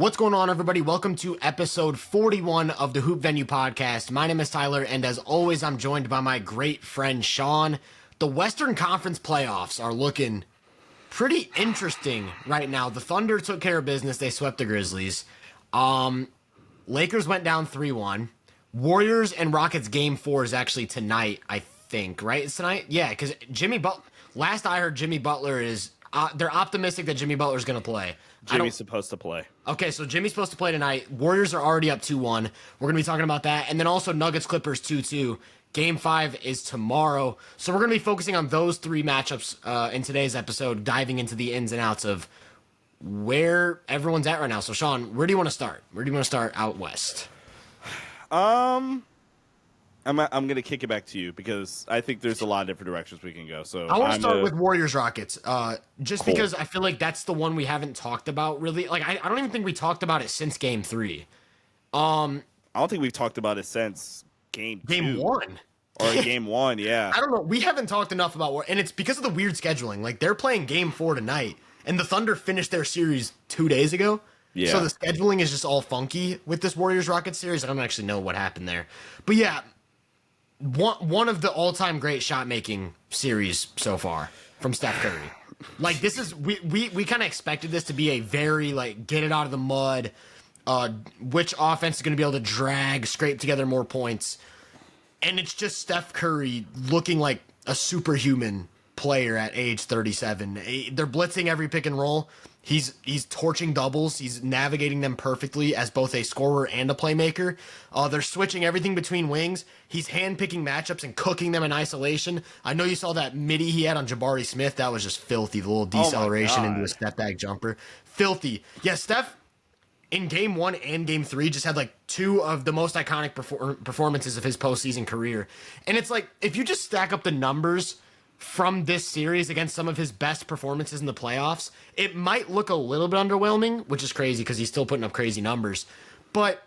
What's going on, everybody? Welcome to episode 41 of the Hoop Venue podcast. My name is Tyler, and as always, I'm joined by my great friend Sean. The Western Conference playoffs are looking pretty interesting right now. The Thunder took care of business. They swept the Grizzlies. Lakers went down 3-1. Warriors and Rockets game 4 is actually tonight, I think, right? It's tonight? Yeah, because last I heard, Jimmy Butler is, they're optimistic that Jimmy Butler's going to play. Jimmy's supposed to play. Okay, so Jimmy's supposed to play tonight. Warriors are already up 2-1. We're going to be talking about that. And then also Nuggets-Clippers 2-2. Game 5 is tomorrow. So we're going to be focusing on those three matchups in today's episode, diving into the ins and outs of where everyone's at right now. So, Sean, where do you want to start? Where do you want to start out west? I'm going to kick it back to you because I think there's a lot of different directions we can go. So I want to start with Warriors-Rockets, just because I feel like that's the one we haven't talked about really. Like, I don't even think we talked about it since Game 3. I don't think we've talked about it since Game 1. Or Game 1, yeah. I don't know. We haven't talked enough about and it's because of the weird scheduling. Like, they're playing Game 4 tonight, and the Thunder finished their series 2 days ago. Yeah. So the scheduling is just all funky with this Warriors-Rockets series. I don't actually know what happened there. But yeah, one of the all-time great shot-making series so far from Steph Curry. Like, this is we kind of expected this to be a very, like, get it out of the mud, which offense is going to be able to drag, scrape together more points. And it's just Steph Curry looking like a superhuman player at age 37. They're blitzing every pick and roll. He's torching doubles. He's navigating them perfectly as both a scorer and a playmaker. They're switching everything between wings. He's handpicking matchups and cooking them in isolation. I know you saw that midi he had on Jabari Smith. That was just filthy. The little deceleration into a step back jumper. Filthy. Yeah, Steph in Game 1 and Game 3 just had like two of the most iconic performances of his postseason career. And it's like, if you just stack up the numbers from this series against some of his best performances in the playoffs, it might look a little bit underwhelming, which is crazy because he's still putting up crazy numbers. But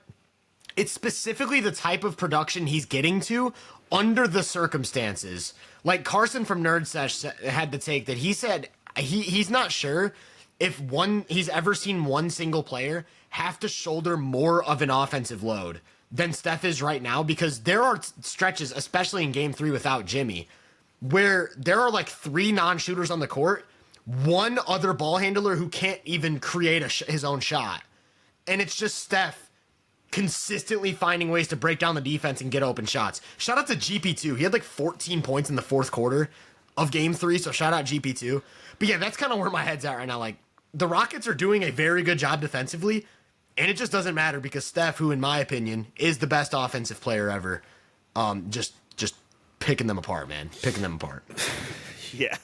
it's specifically the type of production he's getting to under the circumstances. Like Carson from Nerd Sesh had the take that he said he's not sure if he's ever seen one single player have to shoulder more of an offensive load than Steph is right now, because there are stretches, especially in Game 3 without Jimmy, where there are like 3 non-shooters on the court, one other ball handler who can't even create his own shot. And it's just Steph consistently finding ways to break down the defense and get open shots. Shout out to GP2. He had like 14 points in the fourth quarter of Game 3, so shout out GP2. But yeah, that's kind of where my head's at right now. Like, the Rockets are doing a very good job defensively, and it just doesn't matter because Steph, who in my opinion is the best offensive player ever, just picking them apart, man. Picking them apart. Yeah.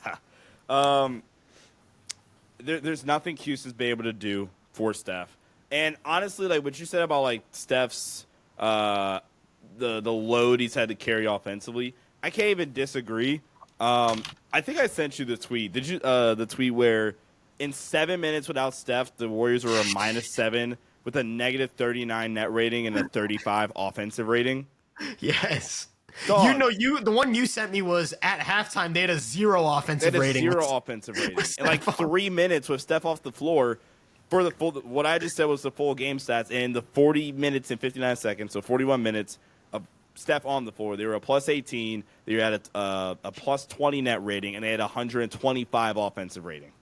There's nothing Houston's been able to do for Steph. And honestly, like what you said about like Steph's the load he's had to carry offensively, I can't even disagree. I think I sent you the tweet. Did you the tweet where in 7 minutes without Steph, the Warriors were a -7 with a -39 net rating and a 35 offensive rating? Yes. Dog. You know, the one you sent me was at halftime. They had a 0 offensive rating. Offensive rating. In like 3 minutes with Steph off the floor for the full. What I just said was the full game stats. In the 40 minutes and 59 seconds, so 41 minutes of Steph on the floor, they were a +18. They had a +20 net rating, and they had a 125 offensive rating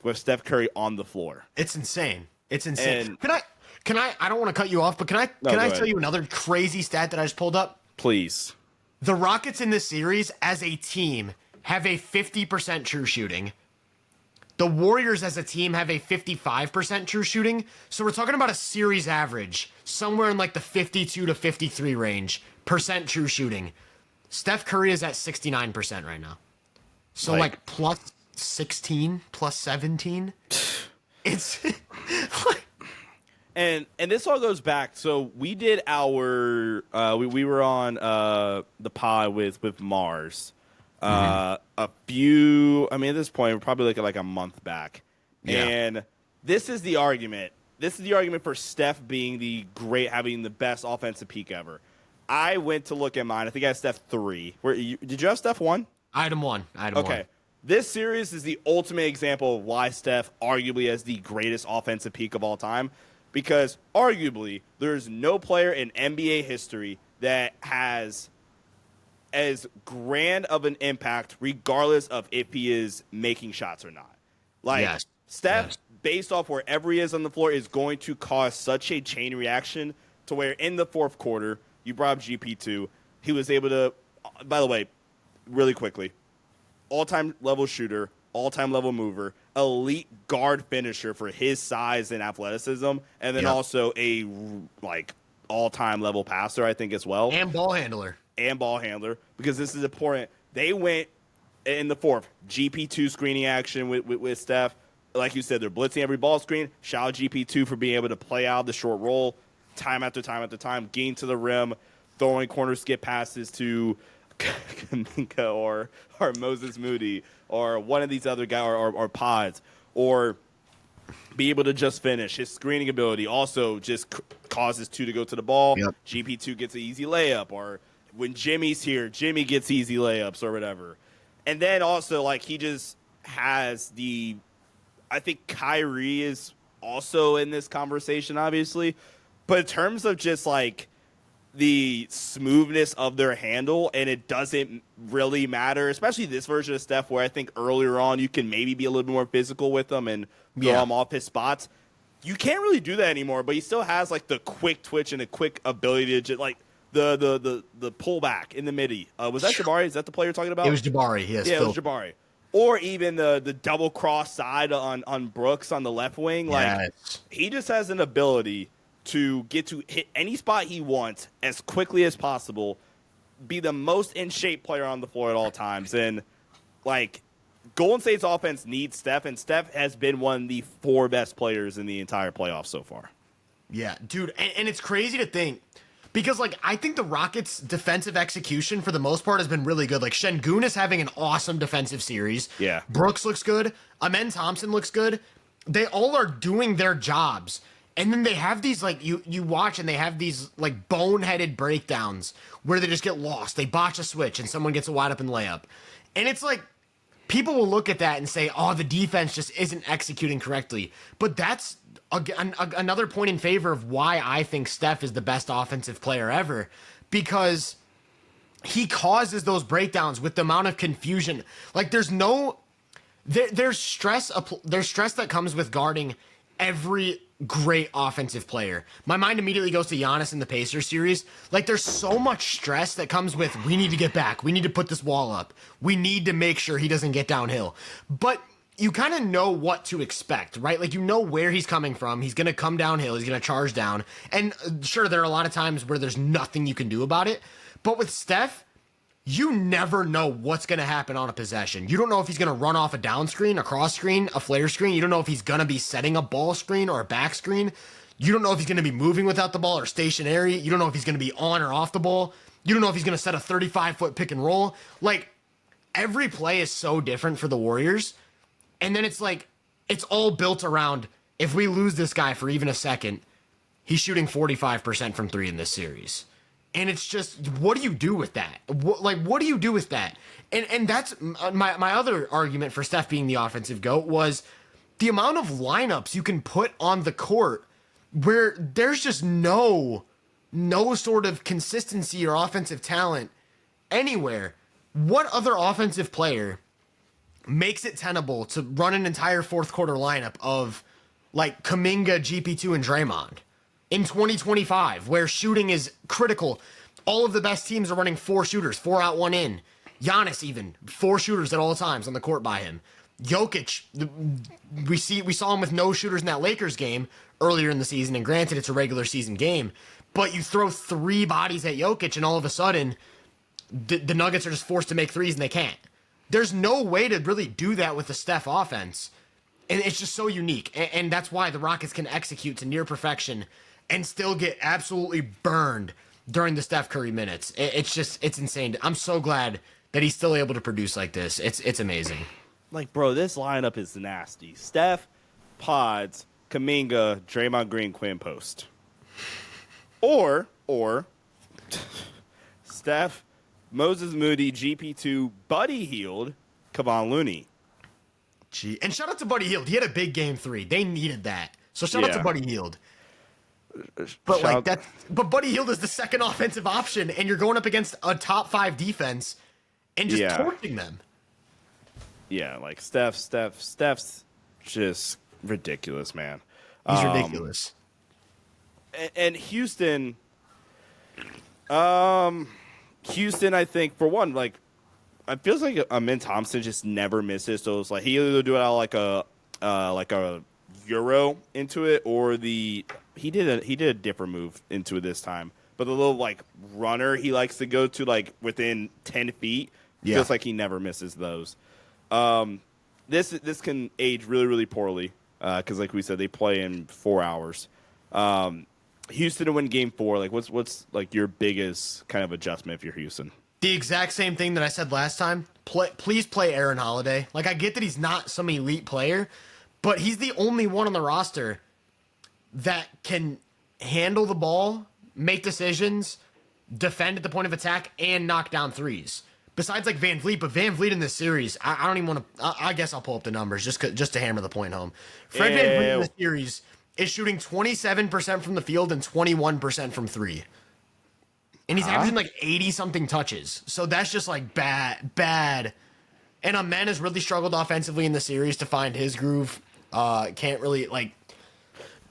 with Steph Curry on the floor. It's insane. It's insane. And can I? I don't want to cut you off, but can I tell you another crazy stat that I just pulled up? Please. The Rockets in this series, as a team, have a 50% true shooting. The Warriors, as a team, have a 55% true shooting. So we're talking about a series average, somewhere in like the 52 to 53 range, percent true shooting. Steph Curry is at 69% right now. So like +16, +17. It's And this all goes back. So we did our we were on the pod with Mars a few. I mean, at this point, we're probably like a month back. Yeah. And this is the argument. This is the argument for Steph being having the best offensive peak ever. I went to look at mine. I think I had Steph 3. Did you have Steph 1? I had him 1. Okay. This series is the ultimate example of why Steph arguably has the greatest offensive peak of all time. because arguably there's no player in NBA history that has as grand of an impact regardless of if he is making shots or not. Like, Steph, based off wherever he is on the floor, is going to cause such a chain reaction to where in the fourth quarter, you brought up GP2, he was able to, by the way, really quickly, all-time level shooter, all-time level mover, elite guard finisher for his size and athleticism, and then also a, like, all-time level passer, I think, as well. And ball handler. Because this is important. They went in the fourth, GP2 screening action with Steph. Like you said, they're blitzing every ball screen. Shout out GP2 for being able to play out the short roll time after time after time, getting to the rim, throwing corner skip passes to Kaminga or Moses Moody or one of these other guys or Pods, or be able to just finish. His screening ability also just causes two to go to the ball. GP2 gets an easy layup, or when Jimmy's here, Jimmy gets easy layups or whatever. And then also, like, he just has the – I think Kyrie is also in this conversation, obviously. But in terms of just, like, the smoothness of their handle, and it doesn't really matter, especially this version of Steph where I think earlier on you can maybe be a little bit more physical with him and throw him off his spots. You can't really do that anymore, but he still has, like, the quick twitch and a quick ability to just, like, the pullback in the midi. Was that Jabari? Is that the player you're talking about? It was Jabari, yes. Yeah, it was Jabari. Or even the double cross side on Brooks on the left wing. Like, he just has an ability to get to hit any spot he wants as quickly as possible, be the most in shape player on the floor at all times. And, like, Golden State's offense needs Steph, and Steph has been one of the four best players in the entire playoffs so far. Yeah, dude, and it's crazy to think. Because, like, I think the Rockets' defensive execution, for the most part, has been really good. Like, Şengün is having an awesome defensive series. Yeah. Brooks looks good. Amen Thompson looks good. They all are doing their jobs. And then they have these, like, you watch and they have these, like, boneheaded breakdowns where they just get lost. They botch a switch and someone gets a wide-open layup. And it's like, people will look at that and say, oh, the defense just isn't executing correctly. But that's another point in favor of why I think Steph is the best offensive player ever, because he causes those breakdowns with the amount of confusion. Like, there's stress that comes with guarding every great offensive player. My mind immediately goes to Giannis in the Pacers series. Like, there's so much stress that comes with, we need to get back, we need to put this wall up, we need to make sure he doesn't get downhill. But you kind of know what to expect, right? Like, you know where he's coming from. He's going to come downhill. He's going to charge down. And sure, there are a lot of times where there's nothing you can do about it. But with Steph, you never know what's going to happen on a possession. You don't know if he's going to run off a down screen, a cross screen, a flare screen. You don't know if he's going to be setting a ball screen or a back screen. You don't know if he's going to be moving without the ball or stationary. You don't know if he's going to be on or off the ball. You don't know if he's going to set a 35-foot pick and roll. Like, every play is so different for the Warriors. And then it's like, it's all built around, if we lose this guy for even a second, he's shooting 45% from three in this series. And it's just, what do you do with that? What do you do with that? And that's my other argument for Steph being the offensive GOAT was the amount of lineups you can put on the court where there's just no sort of consistency or offensive talent anywhere. What other offensive player makes it tenable to run an entire fourth quarter lineup of, like, Kuminga, GP2, and Draymond in 2025, where shooting is critical? All of the best teams are running four shooters, 4 out, 1 in. Giannis, even 4 shooters at all times on the court by him. Jokic, we saw him with no shooters in that Lakers game earlier in the season, and granted, it's a regular season game, but you throw 3 bodies at Jokic, and all of a sudden, the Nuggets are just forced to make threes, and they can't. There's no way to really do that with the Steph offense. And it's just so unique. And that's why the Rockets can execute to near perfection and still get absolutely burned during the Steph Curry minutes. It's insane. I'm so glad that he's still able to produce like this. It's amazing. Like, bro, this lineup is nasty. Steph, Pods, Kuminga, Draymond Green, Quinn Post. Or Steph, Moses Moody, GP2, Buddy Hield, Kevon Looney. And shout out to Buddy Hield. He had a big game 3. They needed that. So shout out to Buddy Hield. But like that, but Buddy Hield is the second offensive option, and you're going up against a top 5 defense and just torching them. Yeah, like Steph's just ridiculous, man. He's ridiculous. And Houston, I think for one, like it feels like Amin Thompson just never misses those. Like he either do it out like a Euro into it, or he did a different move into it this time. But the little like runner he likes to go to like within 10 feet, feels like he never misses those. This can age really, really poorly because like we said, they play in 4 hours. Houston to win Game 4, like what's like your biggest kind of adjustment if you're Houston? The exact same thing that I said last time. Please play Aaron Holiday. Like I get that he's not some elite player, but he's the only one on the roster that can handle the ball, make decisions, defend at the point of attack, and knock down threes. Besides like Van Vliet, but Van Vliet in this series, I don't even want to. I guess I'll pull up the numbers just to hammer the point home. Fred Van Vliet in this series is shooting 27% from the field and 21% from three. And he's averaging like 80-something touches. So that's just like bad. And Amen has really struggled offensively in the series to find his groove. Can't really like.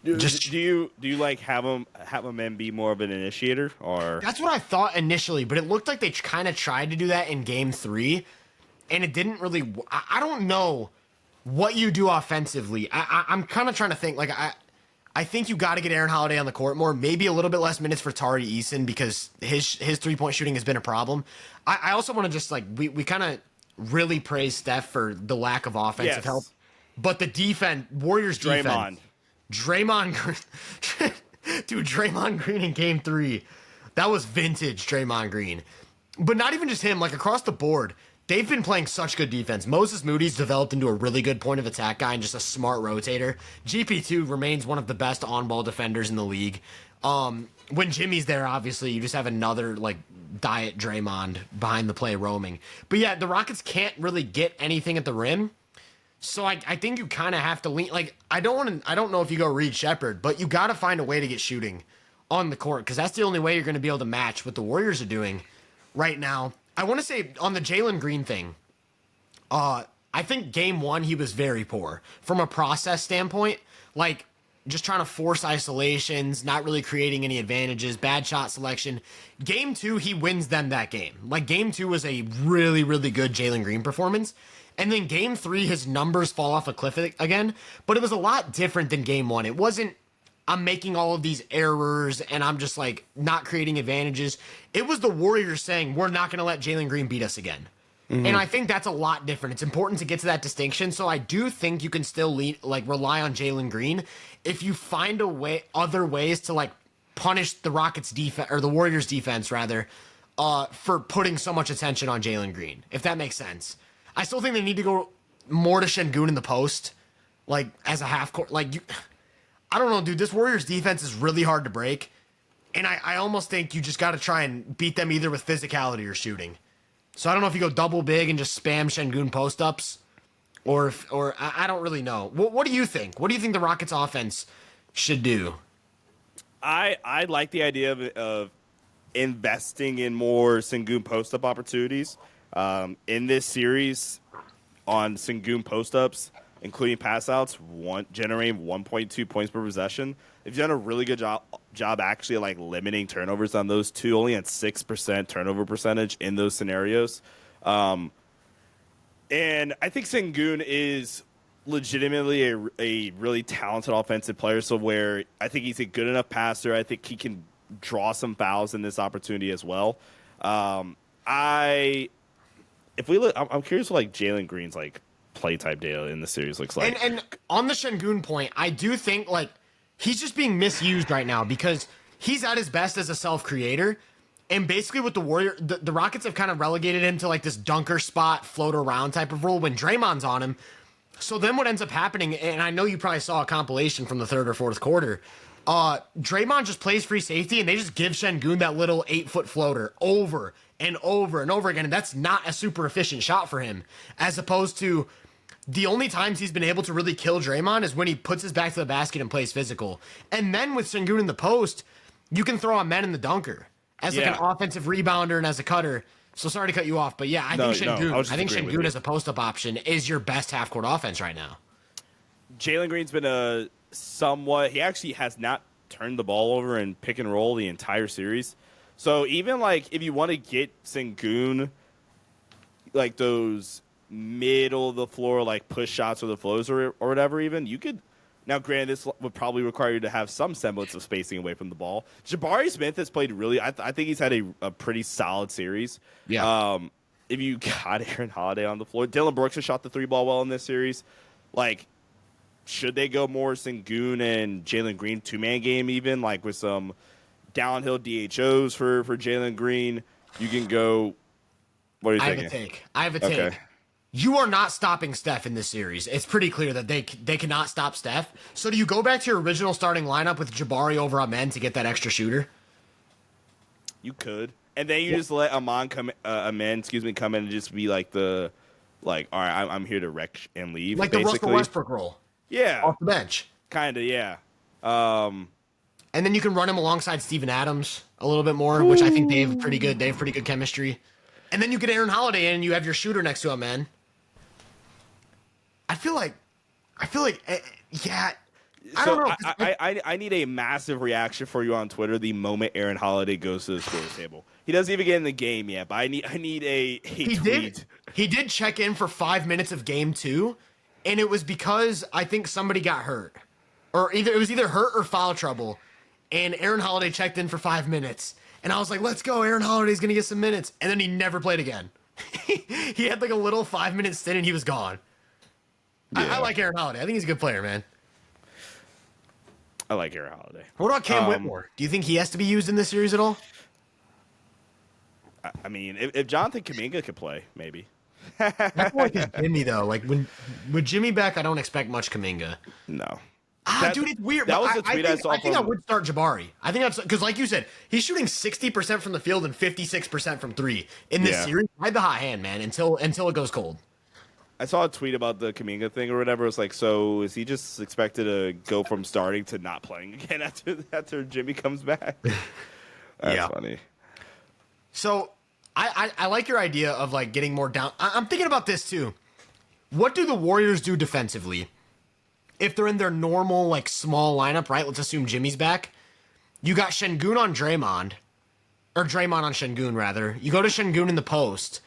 Just do you like have him be more of an initiator, or that's what I thought initially, but it looked like they kind of tried to do that in Game 3, and it didn't really. I don't know what you do offensively. I'm kind of trying to think. Like I think you got to get Aaron Holiday on the court more. Maybe a little bit less minutes for Tari Eason because his 3-point shooting has been a problem. I also want to just like we kind of really praise Steph for the lack of offensive help, but the defense, Warriors defense. Draymond Green. Dude, Draymond Green in Game 3. That was vintage Draymond Green. But not even just him, like across the board, they've been playing such good defense. Moses Moody's developed into a really good point of attack guy and just a smart rotator. GP2 remains one of the best on-ball defenders in the league. When Jimmy's there, obviously, you just have another like diet Draymond behind the play roaming. But yeah, the Rockets can't really get anything at the rim. So I think you kind of have to lean. Like I don't know if you go Reed Shepherd, but you got to find a way to get shooting on the court because that's the only way you're going to be able to match what the Warriors are doing right now. I want to say on the Jalen Green thing, I think Game 1 he was very poor from a process standpoint. Like just trying to force isolations, not really creating any advantages, bad shot selection. Game 2 he wins them that game. Like Game 2 was a really, really good Jalen Green performance. And then Game 3, his numbers fall off a cliff again. But it was a lot different than Game 1. It wasn't, I'm making all of these errors and I'm just like not creating advantages. It was the Warriors saying, we're not going to let Jalen Green beat us again. Mm-hmm. And I think that's a lot different. It's important to get to that distinction. So I do think you can still rely on Jalen Green if you find other ways to like punish the Rockets defense or the Warriors defense rather, for putting so much attention on Jalen Green, if that makes sense. I still think they need to go more to Şengün in the post, like as a half court. Like I don't know, dude. This Warriors defense is really hard to break, and I almost think you just got to try and beat them either with physicality or shooting. So I don't know if you go double big and just spam Şengün post ups, or I don't really know. What do you think? What do you think the Rockets offense should do? I like the idea of investing in more Şengün post up opportunities. In this series on Şengün post-ups, including pass-outs, generating 1.2 points per possession. They've done a really good job actually like limiting turnovers on those two, only at 6% turnover percentage in those scenarios. And I think Şengün is legitimately a really talented offensive player, so where I think he's a good enough passer. I think he can draw some fouls in this opportunity as well. If we look, I'm curious what like Jalen Green's like play type data in the series looks like. And on the Şengün point, I do think like he's just being misused right now because he's at his best as a self-creator. And basically with the Rockets have kind of relegated him to like this dunker spot, float around type of role when Draymond's on him. So then what ends up happening, and I know you probably saw a compilation from the third or fourth quarter, Draymond just plays free safety and they just give Şengün that little 8-foot floater over and over and over again. And that's not a super efficient shot for him, as opposed to the only times he's been able to really kill Draymond is when he puts his back to the basket and plays physical. And then with Sengun in the post, you can throw Amen in the dunker as like an offensive rebounder and as a cutter. So sorry to cut you off, but yeah, I think Sengun as a post-up option is your best half-court offense right now. Jalen Green's been a somewhat – he actually has not turned the ball over in pick and roll the entire series. So even, like, if you want to get Sengun, like, those middle-of-the-floor, like, push shots or the flows or whatever even, you could – now, granted, this would probably require you to have some semblance of spacing away from the ball. Jabari Smith has played really – I think he's had a pretty solid series. Yeah. If you got Aaron Holiday on the floor, Dylan Brooks has shot the three ball well in this series. Like, should they go more Sengun and Jalen Green two-man game even, like with some downhill DHOs for Jalen Green? You can go – what are you thinking? I have a take. Okay. You are not stopping Steph in this series. It's pretty clear that they cannot stop Steph. So do you go back to your original starting lineup with Jabari over Amen to get that extra shooter? You could. And then you just let Amen come in and just be like all right, I'm here to wreck and leave. Like basically. the Russell Westbrook role. Yeah. Off the bench. Kind of, yeah. And then you can run him alongside Steven Adams a little bit more, which I think they have pretty good chemistry. And then you get Aaron Holiday in and you have your shooter next to Amen. I feel like, yeah. I don't know. I need a massive reaction for you on Twitter the moment Aaron Holiday goes to the scores table. He doesn't even get in the game yet, but I need a tweet. He did check in for 5 minutes of game 2, and it was because I think somebody got hurt. Or it was either hurt or foul trouble. And Aaron Holiday checked in for 5 minutes. And I was like, let's go, Aaron Holiday's going to get some minutes. And then he never played again. He had like a little 5-minute stint and he was gone. Yeah. I like Aaron Holiday. I think he's a good player, man. I like Aaron Holiday. What about Cam Whitmore? Do you think he has to be used in this series at all? I mean, if Jonathan Kuminga could play, maybe. I feel like it's Jimmy, though. Like, with Jimmy back, I don't expect much Kuminga. No. Dude, it's weird. That was the tweet I saw. I think I would start Jabari. I think that's because, like you said, he's shooting 60% from the field and 56% from three in this series. Ride the hot hand, man, until it goes cold. I saw a tweet about the Kuminga thing or whatever. It's like, so is he just expected to go from starting to not playing again after Jimmy comes back? That's funny. So I like your idea of like getting more down. I'm thinking about this too. What do the Warriors do defensively? If they're in their normal, like, small lineup, right? Let's assume Jimmy's back. You got Sengun on Draymond. Or Draymond on Sengun, rather. You go to Sengun in the post.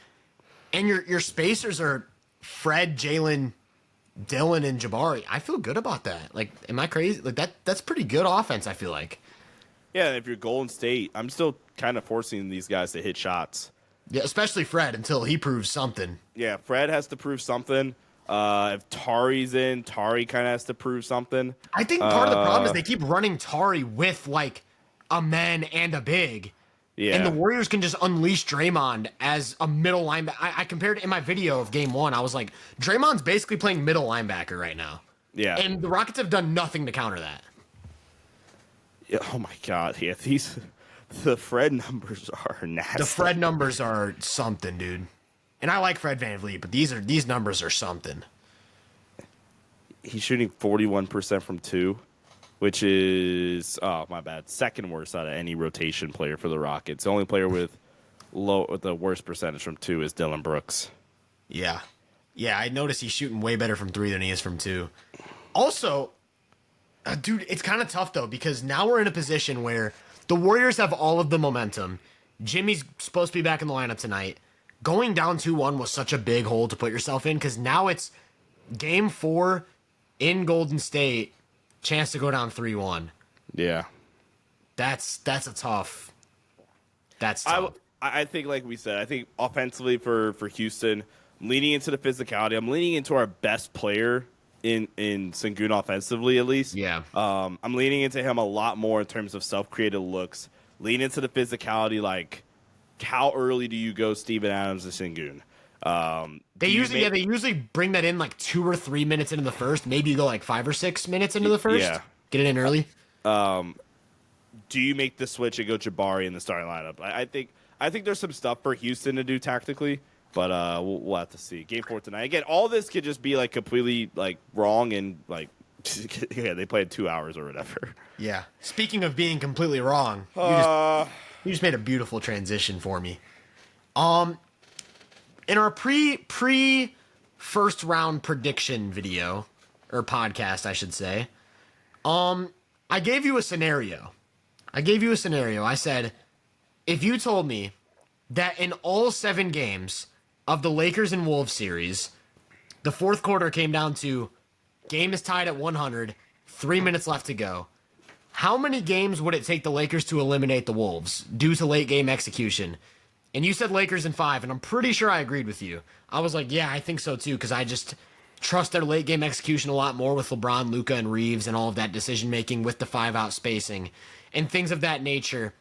And your spacers are Fred, Jalen, Dylan, and Jabari. I feel good about that. Like, am I crazy? Like, that's pretty good offense, I feel like. Yeah, and if you're Golden State, I'm still kind of forcing these guys to hit shots. Yeah, especially Fred, until he proves something. Yeah, Fred has to prove something. If Tari's in, Tari kind of has to prove something. I think part of the problem is they keep running Tari with, like, a man and a big. Yeah. And the Warriors can just unleash Draymond as a middle linebacker. I compared it in my video of game 1. I was like, Draymond's basically playing middle linebacker right now. Yeah. And the Rockets have done nothing to counter that. Yeah, oh, my God. Yeah, the Fred numbers are nasty. The Fred numbers are something, dude. And I like Fred VanVleet, but these numbers are something. He's shooting 41% from 2, which is, oh, my bad, second worst out of any rotation player for the Rockets. The only player with the worst percentage from 2 is Dylan Brooks. Yeah. Yeah, I noticed he's shooting way better from 3 than he is from 2. Also, dude, it's kind of tough, though, because now we're in a position where the Warriors have all of the momentum. Jimmy's supposed to be back in the lineup tonight. Going down 2-1 was such a big hole to put yourself in because now it's game 4 in Golden State, chance to go down 3-1. Yeah. That's a tough. That's tough. I think, like we said, I think offensively for Houston, I'm leaning into the physicality. I'm leaning into our best player in Sengun offensively, at least. Yeah. I'm leaning into him a lot more in terms of self-created looks. Lean into the physicality, like, how early do you go Steven Adams to Sengun? They usually bring that in like 2 or 3 minutes into the first. Maybe you go like 5 or 6 minutes into the first. Yeah. Get it in early. Do you make the switch and go Jabari in the starting lineup? I think there's some stuff for Houston to do tactically. But we'll have to see. Game 4 tonight. Again, all this could just be like completely like wrong and like yeah, they played 2 hours or whatever. Yeah. Speaking of being completely wrong, you just made a beautiful transition for me. In our pre first round prediction video or podcast, I should say, I gave you a scenario. I said, if you told me that in all 7 games of the Lakers and Wolves series, the fourth quarter came down to game is tied at 100, 3 minutes left to go, how many games would it take the Lakers to eliminate the Wolves due to late game execution? And you said Lakers in 5, and I'm pretty sure I agreed with you. I was like, yeah, I think so too, because I just trust their late game execution a lot more with LeBron, Luka, and Reeves and all of that decision making with the 5-out spacing and things of that nature.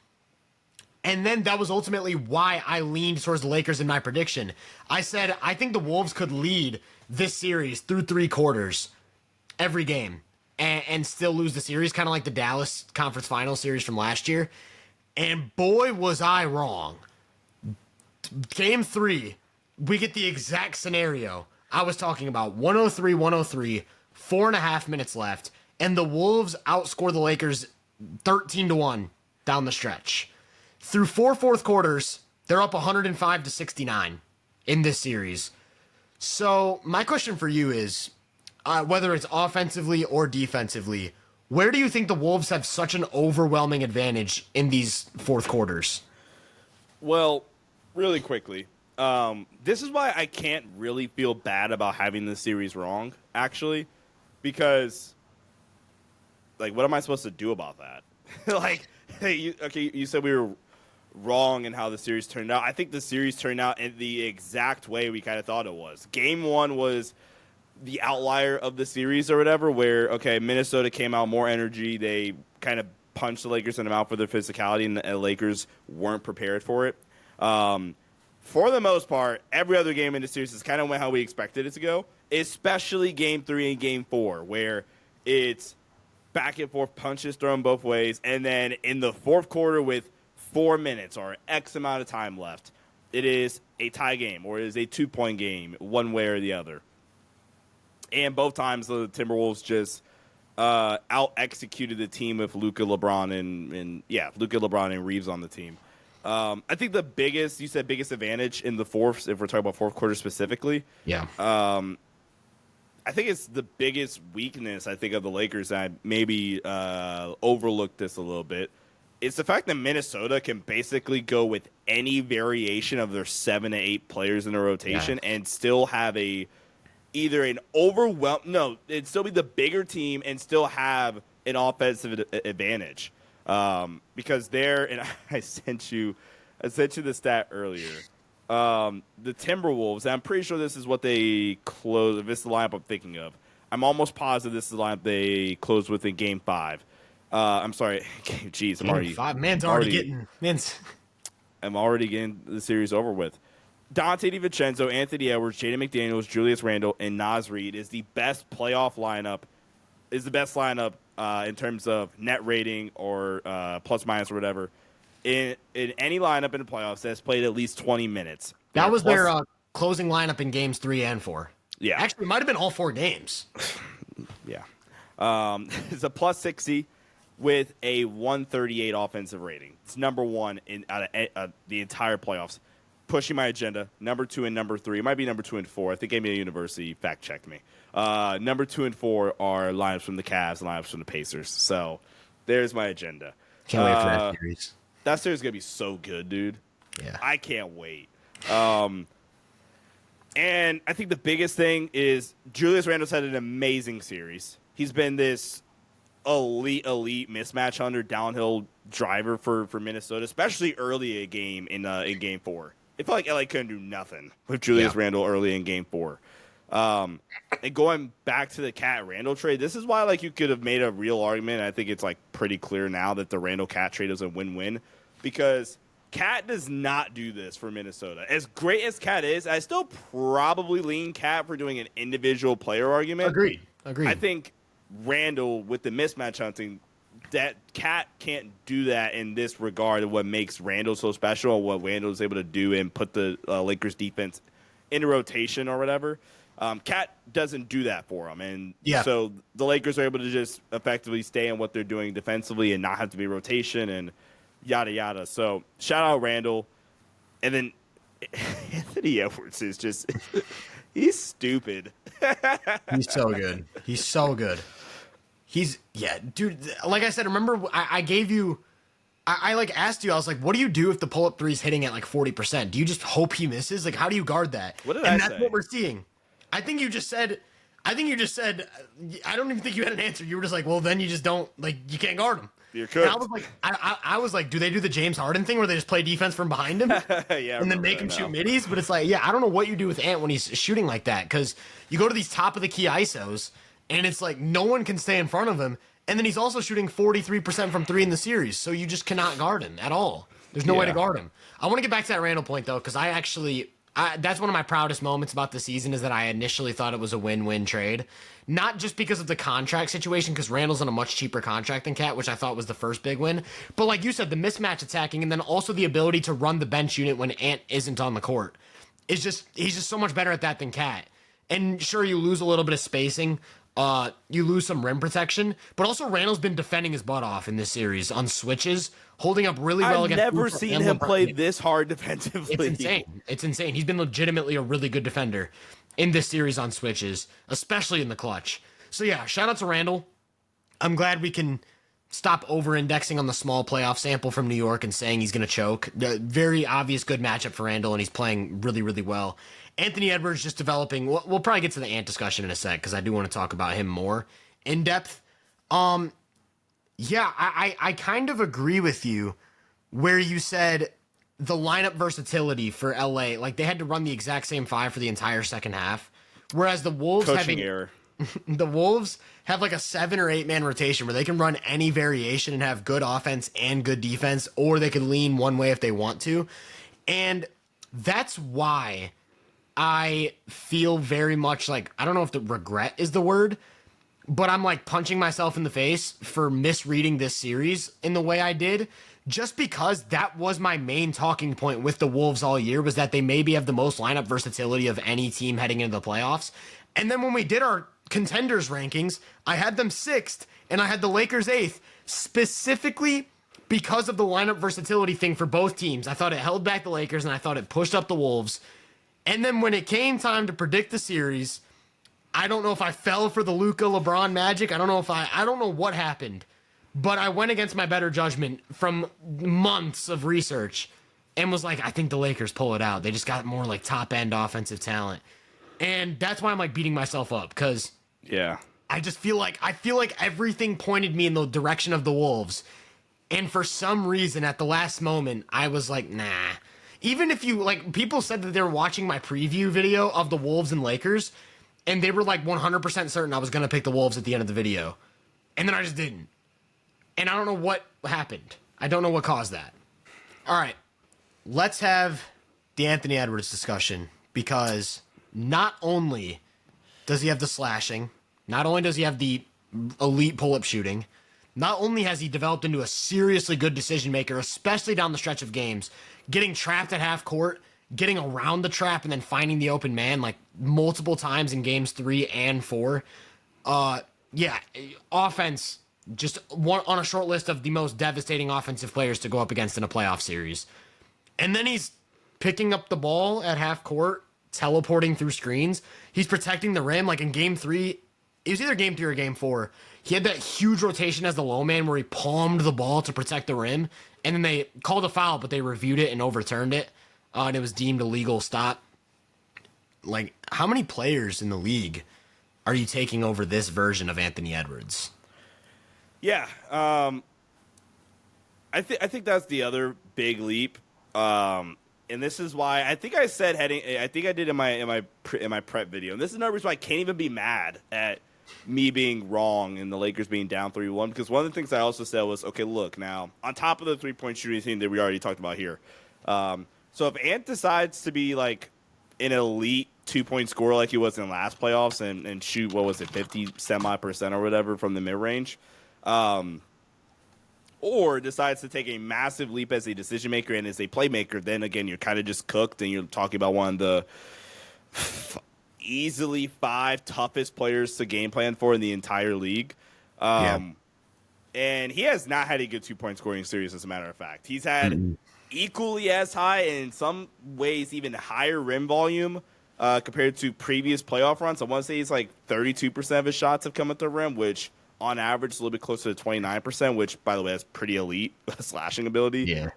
And then that was ultimately why I leaned towards the Lakers in my prediction. I said, I think the Wolves could lead this series through 3 quarters every game and still lose the series, kind of like the Dallas Conference Finals series from last year. And boy, was I wrong. Game 3, we get the exact scenario I was talking about. 103-103, 4.5 minutes left, and the Wolves outscore the Lakers 13-1 down the stretch. Through 4 fourth quarters, they're up 105-69 in this series. So my question for you is, whether it's offensively or defensively, where do you think the Wolves have such an overwhelming advantage in these fourth quarters? Well, really quickly, this is why I can't really feel bad about having this series wrong, actually, because, like, what am I supposed to do about that? Like, hey, you said we were wrong in how the series turned out. I think the series turned out in the exact way we kind of thought it was. Game 1 was the outlier of the series or whatever, where, okay, Minnesota came out more energy. They kind of punched the Lakers in the mouth for their physicality, and the Lakers weren't prepared for it. For the most part, every other game in the series is kind of went how we expected it to go, especially Game 3 and Game 4, where it's back and forth punches thrown both ways, and then in the fourth quarter with 4 minutes or X amount of time left, it is a tie game or it is a 2-point game, one way or the other. And both times the Timberwolves just out-executed the team with Luka, LeBron, and Reeves on the team. I think the biggest advantage in the fourth, if we're talking about fourth quarter specifically, I think it's the biggest weakness, I think, of the Lakers, and I maybe overlooked this a little bit. It's the fact that Minnesota can basically go with any variation of their 7 to 8 players in the rotation and still have it'd still be the bigger team and still have an offensive advantage. Because and I sent you the stat earlier. The Timberwolves, and I'm pretty sure this is what they closed. If this is the lineup I'm thinking of, I'm almost positive this is the lineup they closed with in Game 5. I'm sorry. Jeez, I'm already 5. I'm already getting the series over with. Dante DiVincenzo, Anthony Edwards, Jaden McDaniels, Julius Randle, and Naz Reid is the best playoff lineup. Is the best lineup in terms of net rating or plus minus or whatever in any lineup in the playoffs that's played at least 20 minutes. That was their closing lineup in games 3 and 4. Yeah, actually, it might have been all 4 games. Yeah, it's a plus 60 with a 138 offensive rating. It's number 1 out of the entire playoffs. Pushing my agenda. Number 2 and number 3. It might be number 2 and 4. I think Amy University fact-checked me. Number 2 and 4 are lineups from the Cavs and lineups from the Pacers. So there's my agenda. Can't wait for that series. That series is going to be so good, dude. Yeah. I can't wait. And I think the biggest thing is Julius Randle's had an amazing series. He's been this elite mismatch hunter, downhill driver for Minnesota, especially early in Game 4. It felt like LA couldn't do nothing with Julius Randle early in Game 4. And going back to the Cat Randle trade, this is why like you could have made a real argument. I think it's like pretty clear now that the Randle Cat trade is a win-win, because Cat does not do this for Minnesota. As great as Cat is, I still probably lean Cat for doing an individual player argument. Agreed. I think Randle with the mismatch hunting, that Cat can't do that in this regard of what makes Randle so special and what Randle is able to do and put the Lakers defense into rotation or whatever. Cat doesn't do that for him, and Yeah. so the Lakers are able to just effectively stay in what they're doing defensively and not have to be rotation and yada yada. So shout out Randall, and then Anthony Edwards is just he's stupid. He's so good. He's so good. Dude. Like I said, remember I gave you. I like asked you, I was like, what do you do if the pull-up three is hitting at like 40%? Do you just hope he misses? Like, how do you guard that? What did I say? That's what we're seeing. I think you just said, I don't even think you had an answer. You were just like, well, then you just don't, like, you can't guard him. You're cooked. I was like, do they do the James Harden thing where they just play defense from behind him? Yeah, and then make him shoot middies? But it's like, yeah, I don't know what you do with Ant when he's shooting like that, because you go to these top of the key ISOs, and it's like no one can stay in front of him. And then he's also shooting 43% from three in the series, so you just cannot guard him at all. There's no way to guard him. I want to get back to that Randall point, though, because that's one of my proudest moments about the season is that I initially thought it was a win-win trade. Not just because of the contract situation, because Randall's on a much cheaper contract than Cat, which I thought was the first big win. But like you said, the mismatch attacking, and then also the ability to run the bench unit when Ant isn't on the court. He's just so much better at that than Cat. And sure, you lose a little bit of spacing. You lose some rim protection, but also Randall's been defending his butt off in this series on switches, holding up really well against. I've never seen him play this hard defensively. It's insane. It's insane. He's been legitimately a really good defender in this series on switches, especially in the clutch. So yeah, shout out to Randall. I'm glad we can stop over-indexing on the small playoff sample from New York and saying he's going to choke. Very obvious good matchup for Randall, and he's playing really, really well. Anthony Edwards just developing. We'll probably get to the Ant discussion in a sec because I do want to talk about him more in depth. Yeah, I kind of agree with you where you said the lineup versatility for LA, like they had to run the exact same five for the entire second half, whereas the Wolves error. The Wolves have like a 7 or 8 man rotation where they can run any variation and have good offense and good defense, or they could lean one way if they want to. And that's why I feel very much like, I don't know if the regret is the word, but I'm like punching myself in the face for misreading this series in the way I did, just because that was my main talking point with the Wolves all year, was that they maybe have the most lineup versatility of any team heading into the playoffs. And then when we did our contenders rankings, I had them 6th and I had the Lakers 8th, specifically because of the lineup versatility thing for both teams. I thought it held back the Lakers and I thought it pushed up the Wolves. And then when it came time to predict the series, I don't know if I fell for the Luka LeBron magic. I don't know what happened, but I went against my better judgment from months of research and was like, I think the Lakers pull it out. They just got more like top end offensive talent. And that's why I'm like beating myself up, because I just feel like everything pointed me in the direction of the Wolves. And for some reason at the last moment, I was like, nah. Even if you, like, people said that they were watching my preview video of the Wolves and Lakers, and they were like 100% certain I was going to pick the Wolves at the end of the video. And then I just didn't. And I don't know what happened. I don't know what caused that. All right. Let's have the Anthony Edwards discussion, because not only does he have the slashing, not only does he have the elite pull-up shooting, not only has he developed into a seriously good decision maker, especially down the stretch of games, getting trapped at half court, getting around the trap, and then finding the open man like multiple times in games 3 and 4. Offense, just one on a short list of the most devastating offensive players to go up against in a playoff series. And then he's picking up the ball at half court, teleporting through screens. He's protecting the rim. Like in game 3, it was either game 3 or game 4. He had that huge rotation as the low man where he palmed the ball to protect the rim. And then they called a foul, but they reviewed it and overturned it. And it was deemed a legal stop. Like, how many players in the league are you taking over this version of Anthony Edwards? Yeah. I think that's the other big leap. And this is why I think I said I did in my prep video. And this is another reason why I can't even be mad at me being wrong and the Lakers being down 3-1, because one of the things I also said was, okay, look, now on top of the 3-point shooting thing that we already talked about here, so if Ant decides to be like an elite 2-point scorer like he was in the last playoffs and shoot, what was it, 50% or whatever from the mid range, or decides to take a massive leap as a decision maker and as a playmaker, then again you're kind of just cooked and you're talking about one of the easily 5 toughest players to game plan for in the entire league. And he has not had a good 2-point scoring series, as a matter of fact. He's had equally as high, and in some ways even higher rim volume compared to previous playoff runs. I want to say he's like 32% of his shots have come at the rim, which on average is a little bit closer to 29%, which, by the way, is pretty elite slashing ability. Yeah.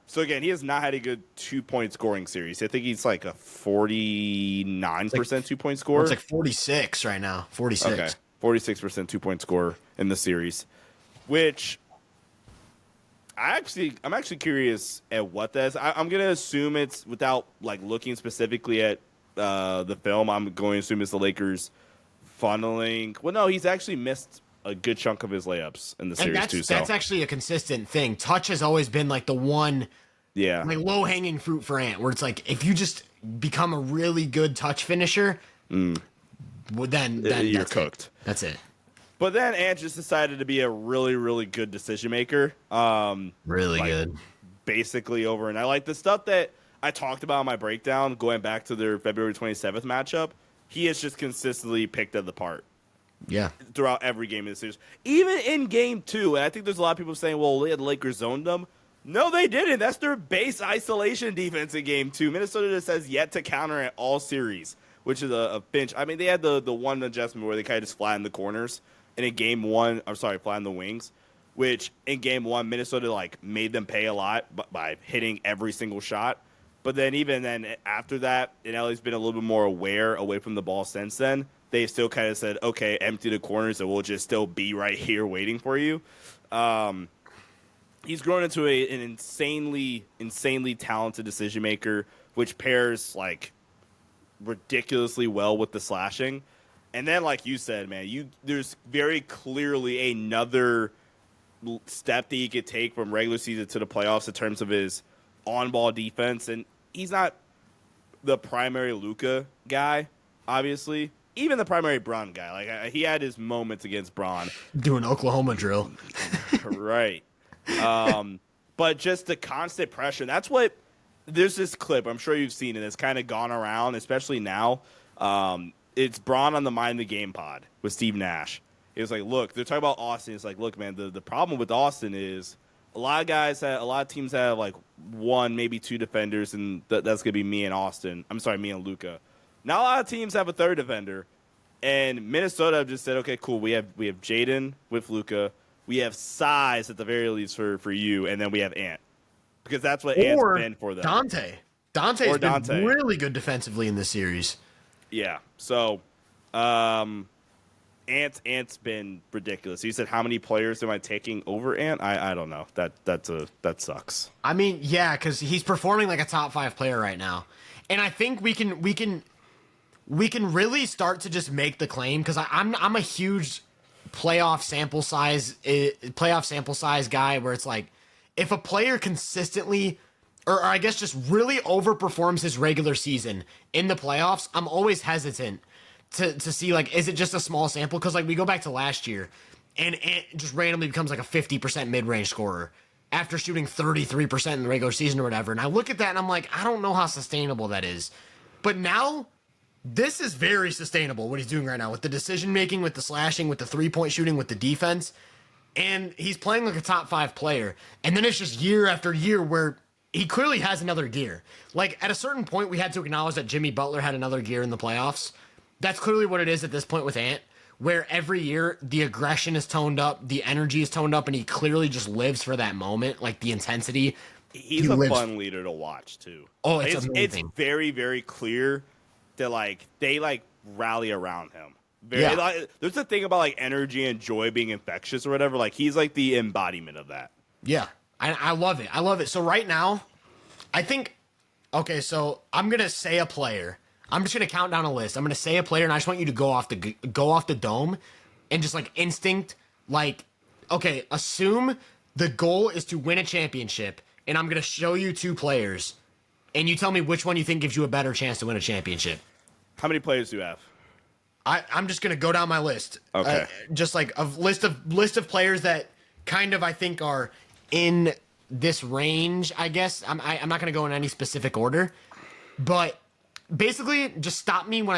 So, again, he has not had a good 2-point scoring series. I think he's like a 49% 2-point scorer. It's like 46 right now. 46. Okay. 46% 2-point scorer in the series, which I'm actually curious at what that is. I'm going to assume it's, without like looking specifically at the film, I'm going to assume it's the Lakers funneling. Well, no, he's actually missed a good chunk of his layups in the series too. So that's actually a consistent thing. Touch has always been like the one, like low hanging fruit for Ant, where it's like if you just become a really good touch finisher, well, then you're cooked. That's it. But then Ant just decided to be a really, really good decision maker. Really good. Basically over. And I like the stuff that I talked about in my breakdown, going back to their February 27th matchup. He has just consistently picked at the part. Yeah. Throughout every game of the series. Even in game 2, and I think there's a lot of people saying, well, the Lakers zoned them. No, they didn't. That's their base isolation defense in game 2. Minnesota just has yet to counter it all series, which is a pinch. I mean, they had the one adjustment where they kind of just flattened the corners. And in game 1, flattened the wings, which in game 1, Minnesota like made them pay a lot by hitting every single shot. But then even then after that, and LA's been a little bit more away from the ball since then. They still kind of said, okay, empty the corners and we'll just still be right here waiting for you. He's grown into an insanely talented decision maker, which pairs like ridiculously well with the slashing. And then, like you said, man, there's very clearly another step that he could take from regular season to the playoffs in terms of his on-ball defense. And he's not the primary Luka guy, obviously. Even the primary Braun guy. Like he had his moments against Braun. Doing Oklahoma drill. Right. But just the constant pressure. That's what – there's this clip. I'm sure you've seen it. It's kind of gone around, especially now. It's Braun on the Mind the Game pod with Steve Nash. It was like, look, they're talking about Austin. It's like, look, man, the problem with Austin is a lot of teams have like 1, maybe 2 defenders, and that's going to be me and Austin. I'm sorry, me and Luka. Not a lot of teams have a third defender, and Minnesota just said, okay, cool. We have Jaden with Luka. We have size at the very least for you, and then we have Ant because that's what Ant's been for them. Dante's been really good defensively in this series. Yeah. So, Ant's been ridiculous. He said, "How many players am I taking over Ant?" I don't know. That sucks. I mean, yeah, because he's performing like a top 5 player right now, and I think we can really start to just make the claim because I'm a huge playoff sample size guy where it's like if a player consistently or I guess just really overperforms his regular season in the playoffs, I'm always hesitant to see, like, is it just a small sample? Because, like, we go back to last year, and it just randomly becomes, like, a 50% mid-range scorer after shooting 33% in the regular season or whatever. And I look at that, and I'm like, I don't know how sustainable that is. But now, this is very sustainable, what he's doing right now, with the decision-making, with the slashing, with the three-point shooting, with the defense. And he's playing like a top 5 player. And then it's just year after year where he clearly has another gear. Like, at a certain point, we had to acknowledge that Jimmy Butler had another gear in the playoffs. That's clearly what it is at this point with Ant, where every year the aggression is toned up, the energy is toned up, and he clearly just lives for that moment, like the intensity. He's a fun leader to watch, too. Oh, it's amazing. It's very, very clear that, like, they, like, rally around him. Like, there's a thing about, like, energy and joy being infectious or whatever. Like, he's, like, the embodiment of that. Yeah. I love it. I love it. So right now, I think, okay, so I'm going to say a player. I'm just going to count down a list. I'm going to say a player, and I just want you to go off the dome and just, like, instinct, like, okay, assume the goal is to win a championship, and I'm going to show you 2 players, and you tell me which one you think gives you a better chance to win a championship. How many players do you have? I'm just going to go down my list. Okay. Just, like, a list of players that kind of, I think, are in this range, I guess. I'm not going to go in any specific order, but basically just stop me when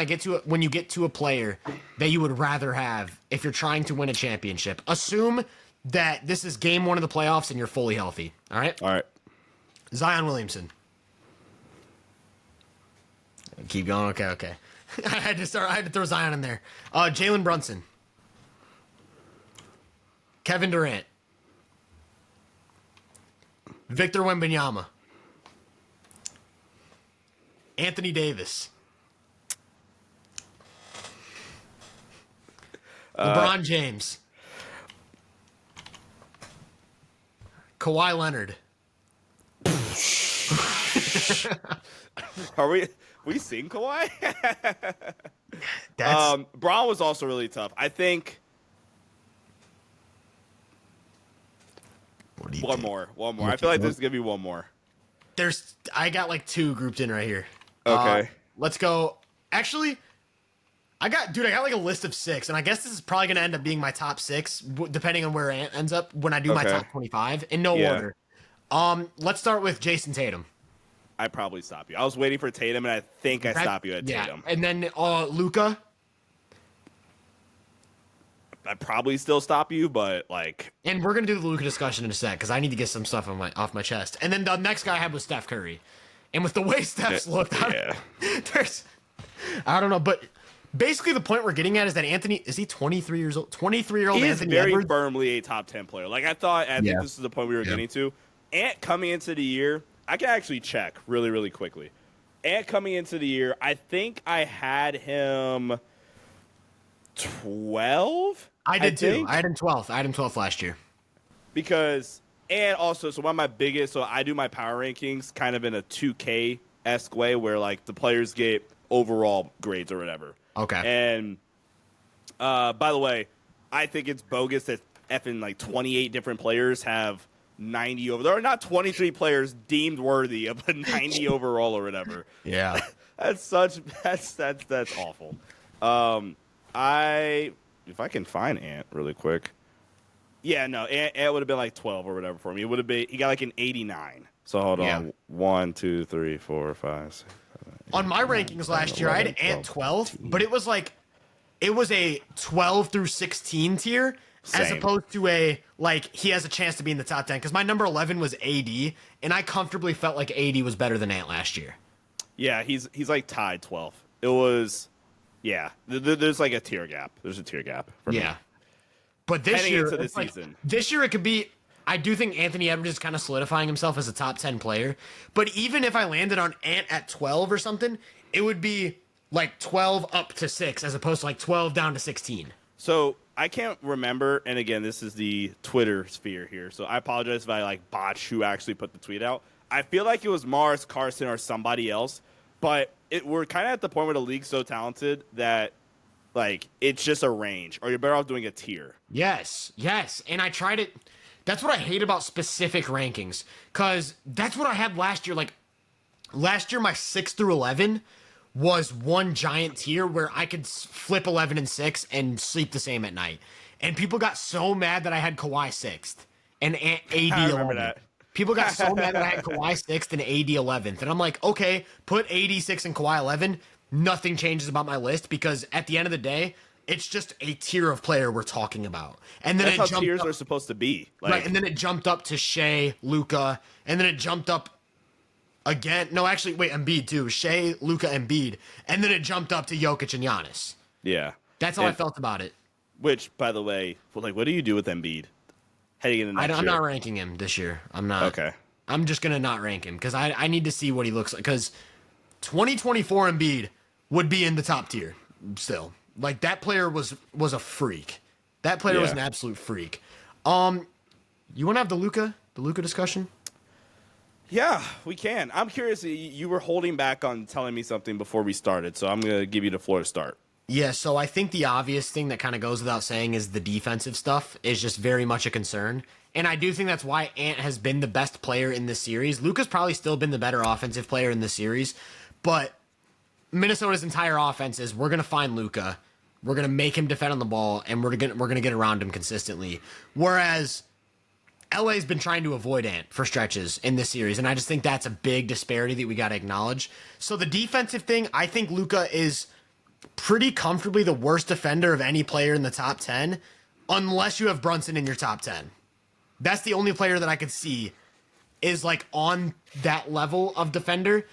you get to a player that you would rather have if you're trying to win a championship. Assume that this is game 1 of the playoffs and you're fully healthy. All right. All right. Zion Williamson. Keep going. Okay. I had to throw Zion in there. Jalen Brunson. Kevin Durant. Victor Wembanyama. Anthony Davis. LeBron James. Kawhi Leonard. Are we seeing Kawhi? Braun was also really tough. I think. One more. I feel like there's gonna be one more. I got like 2 grouped in right here. Okay. Let's go. Actually, I got like a list of 6, and I guess this is probably gonna end up being my top 6, depending on where Ant ends up when I do my top 25 in no order. Let's start with Jason Tatum. I probably stop you. I was waiting for Tatum, and I think I stop you at Tatum. And then Luka. I'd probably still stop you, but like. And we're gonna do the Luka discussion in a sec because I need to get some stuff off my chest. And then the next guy I had was Steph Curry, and with the way Steph's looked, I don't know. But basically, the point we're getting at is that Anthony is he 23 years old? 23-year-old He Anthony is very Edwards? firmly a top 10 player. Like I think this is the point we were getting to. Ant coming into the year, I can actually check really, really quickly. Ant coming into the year, I think I had him 12. I did too. I had him 12th. I had him 12th last year. Because, and also, so one of my biggest, so I do my power rankings kind of in a 2K-esque way where, like, the players get overall grades or whatever. Okay. And, by the way, I think it's bogus that effing, like, 28 different players have 90 over. There are not 23 players deemed worthy of a 90 overall or whatever. Yeah. That's awful. If I can find Ant really quick. Yeah, no, Ant would have been like 12 or whatever for me. It would have been, he got like an 89. So hold on. 1, 2, 3, 4, 5, 6, 7, 8, on my rankings last year, 11, I had Ant 12, but it was a 12 through 16 tier. Same. As opposed to he has a chance to be in the top 10. Because my number 11 was AD, and I comfortably felt like AD was better than Ant last year. Yeah, he's like tied 12. It was, there's like a tier gap. There's a tier gap for me. But this year, into the season. This year it could be, I do think Anthony Edwards is kind of solidifying himself as a top 10 player. But even if I landed on Ant at 12 or something, it would be like 12 up to 6 as opposed to like 12 down to 16. So I can't remember, and again, this is the Twitter sphere here, so I apologize if I botch who actually put the tweet out. I feel like it was Mars, Carson, or somebody else, but we're kind of at the point where the league's so talented that it's just a range, or you're better off doing a tier. Yes, and I tried it. That's what I hate about specific rankings, because that's what I had last year. Like last year, my 6 through 11 was one giant tier where I could flip 11 and 6 and sleep the same at night. And people got so mad that I had Kawhi 6th and AD 11th. People got so mad that I had Kawhi 6th and AD 11th. And I'm like, okay, put AD 6 and Kawhi 11. Nothing changes about my list because at the end of the day, it's just a tier of player we're talking about. And then that's how tiers are supposed to be. Right, and then it jumped up to Shea, Luka, and then it jumped up again. No, actually, wait, Embiid too. Shea, Luka, Embiid. And then it jumped up to Jokic and Giannis. Yeah. That's how I felt about it. Which, by the way, what do you do with Embiid heading into next year? I'm not ranking him this year. I'm not. Okay. I'm just going to not rank him because I need to see what he looks like. Because 2024 Embiid would be in the top tier still. That player was a freak. That player was an absolute freak. You want to have the Luka discussion? Yeah, we can. I'm curious. You were holding back on telling me something before we started, so I'm going to give you the floor to start. Yeah, so I think the obvious thing that kind of goes without saying is the defensive stuff is just very much a concern. And I do think that's why Ant has been the best player in this series. Luka's probably still been the better offensive player in this series, but Minnesota's entire offense is we're going to find Luka, we're going to make him defend on the ball, and we're going to get around him consistently. Whereas LA's been trying to avoid Ant for stretches in this series, and I just think that's a big disparity that we got to acknowledge. So the defensive thing, I think Luka is pretty comfortably the worst defender of any player in the top 10, unless you have Brunson in your top 10. That's the only player that I could see is like on that level of defender.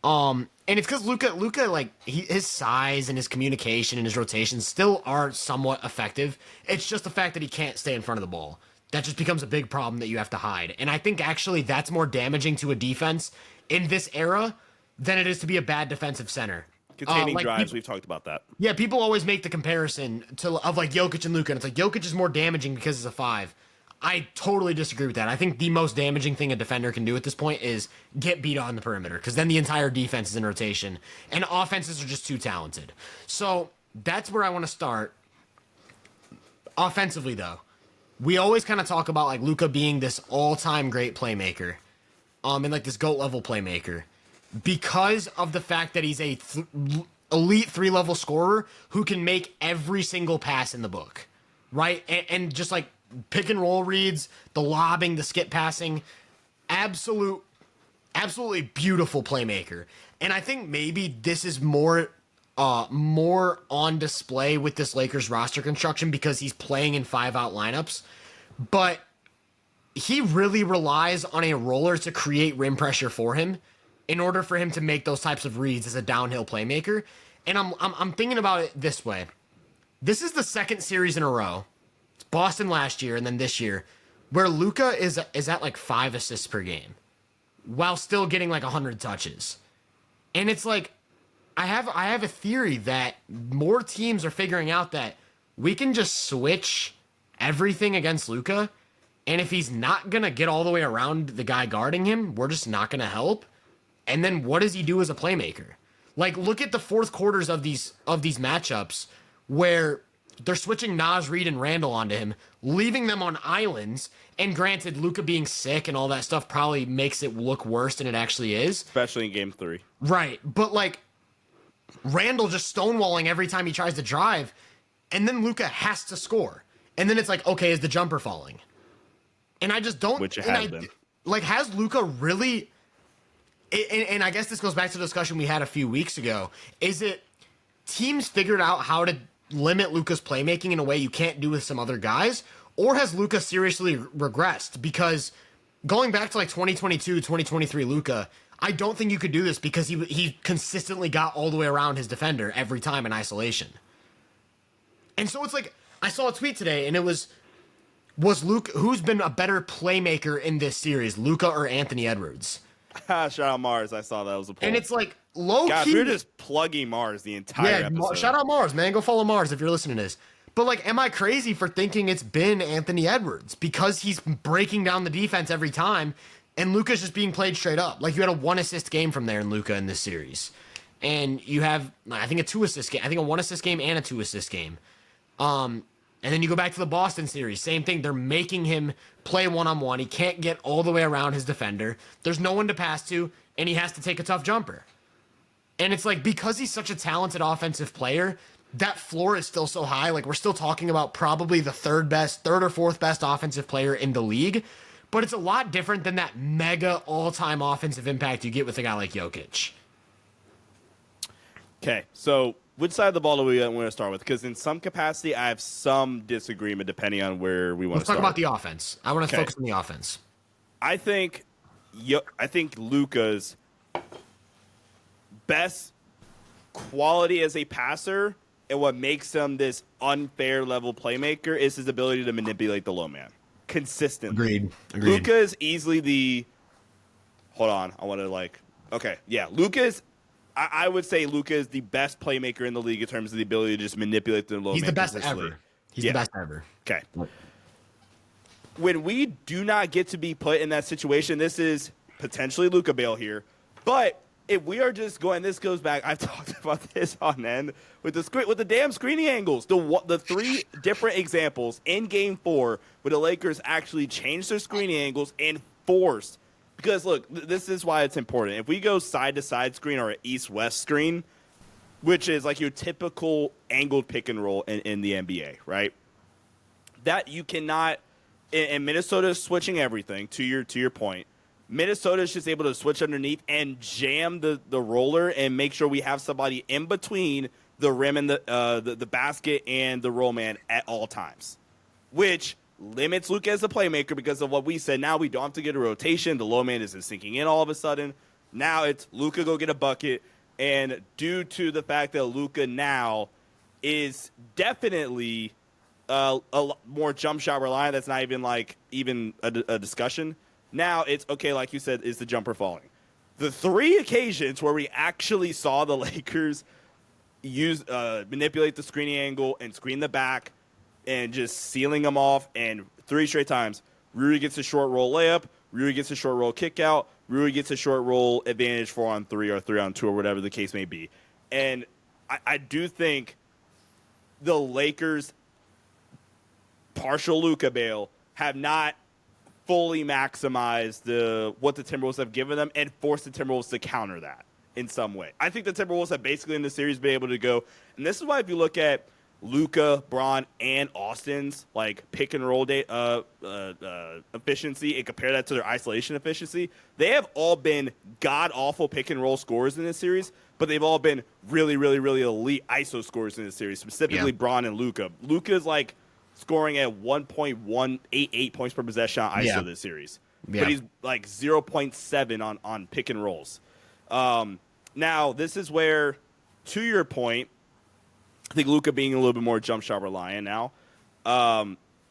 And it's because Luka, like his size and his communication and his rotations still are somewhat effective. It's just the fact that he can't stay in front of the ball. That just becomes a big problem that you have to hide. And I think actually that's more damaging to a defense in this era than it is to be a bad defensive center. Containing drives, we've talked about that. Yeah, people always make the comparison of like Jokic and Luka, and it's like Jokic is more damaging because he's a 5. I totally disagree with that. I think the most damaging thing a defender can do at this point is get beat on the perimeter, because then the entire defense is in rotation, and offenses are just too talented. So that's where I want to start. Offensively, though, we always kind of talk about like Luka being this all-time great playmaker, and like this GOAT level playmaker, because of the fact that he's a elite 3-level scorer who can make every single pass in the book, right? And just like pick and roll reads, the lobbing, the skip passing, absolutely beautiful playmaker. And I think maybe this is more on display with this Lakers roster construction because he's playing in 5-out lineups, but he really relies on a roller to create rim pressure for him in order for him to make those types of reads as a downhill playmaker. And I'm thinking about it this way. This is the second series in a row, it's Boston last year and then this year, where Luka is at like 5 assists per game while still getting like 100 touches. And it's like, I have a theory that more teams are figuring out that we can just switch everything against Luka, and if he's not going to get all the way around the guy guarding him, we're just not going to help. And then what does he do as a playmaker? Like, look at the fourth quarters of these matchups where they're switching Naz Reid and Randall onto him, leaving them on islands. And granted, Luka being sick and all that stuff probably makes it look worse than it actually is. Especially in game 3. Right. But, like, Randall just stonewalling every time he tries to drive, and then Luka has to score. And then it's like, okay, is the jumper falling? And I just don't... Which it has been. Like, has Luka really... And I guess this goes back to the discussion we had a few weeks ago. Is it teams figured out how to limit Luka's playmaking in a way you can't do with some other guys? Or has Luka seriously regressed? Because going back to like 2022, 2023 Luka, I don't think you could do this because he consistently got all the way around his defender every time in isolation. And so it's like, I saw a tweet today and it was Luka, who's been a better playmaker in this series, Luka or Anthony Edwards? Shout out Mars. I saw that was a poll. And it's like low God, key. We're just plugging Mars the entire episode. Shout out Mars, man. Go follow Mars if you're listening to this. But like, am I crazy for thinking it's been Anthony Edwards because he's breaking down the defense every time, and Luka's just being played straight up? Like, you had a 1-assist game from there in Luka in this series, and you have I think a 2-assist game. I think a 1-assist game and a 2-assist game. And then you go back to the Boston series, same thing. They're making him play one-on-one. He can't get all the way around his defender. There's no one to pass to, and he has to take a tough jumper. And it's like, because he's such a talented offensive player, that floor is still so high. Like, we're still talking about probably the third or fourth best offensive player in the league. But it's a lot different than that mega all-time offensive impact you get with a guy like Jokic. Okay, so which side of the ball do we want to start with? Because in some capacity, I have some disagreement depending on where we want to start. Let's talk about the offense. I want to focus on the offense. I think Luka's best quality as a passer and what makes him this unfair level playmaker is his ability to manipulate the low man consistently. Agreed. Luka is easily the... Hold on. I want to Okay, yeah. I would say Luka is the best playmaker in the league in terms of the ability to just manipulate the low man. He's the best ever. He's the best ever. Okay. When we do not get to be put in that situation, this is potentially Luka Bale here. But if we are just going, this goes back, I've talked about this on end with the damn screening angles. The 3 different examples in Game 4 where the Lakers actually changed their screening angles and forced. Because, look, this is why it's important. If we go side-to-side screen or an east-west screen, which is like your typical angled pick and roll in the NBA, right? That you cannot – and Minnesota is switching everything to your point. Minnesota is just able to switch underneath and jam the roller and make sure we have somebody in between the rim and the basket and the roll man at all times, which limits Luka as a playmaker because of what we said. Now we don't have to get a rotation. The low man isn't sinking in all of a sudden. Now it's Luka go get a bucket, and due to the fact that Luka now is definitely a more jump shot reliant, that's not even a discussion. Now it's, okay, like you said, is the jumper falling? The 3 occasions where we actually saw the Lakers manipulate the screening angle and screen the back and just sealing them off, and 3 straight times, Rui gets a short roll layup, Rui gets a short roll kick out, Rui gets a short roll advantage 4-on-3 or 3-on-2 or whatever the case may be. And I do think the Lakers' partial Luka bail have not fully maximize what the Timberwolves have given them and force the Timberwolves to counter that in some way. I think the Timberwolves have basically in the series been able to go, and this is why if you look at Luka, Braun, and Austin's pick and roll efficiency and compare that to their isolation efficiency, they have all been god awful pick and roll scorers in this series, but they've all been really, really, really elite ISO scorers in this series, specifically Braun and Luka. Luka's scoring at 1.188 points per possession on ISO this series. Yeah. But he's 0.7 on pick and rolls. Now, this is where, to your point, I think Luka being a little bit more jump shot reliant now.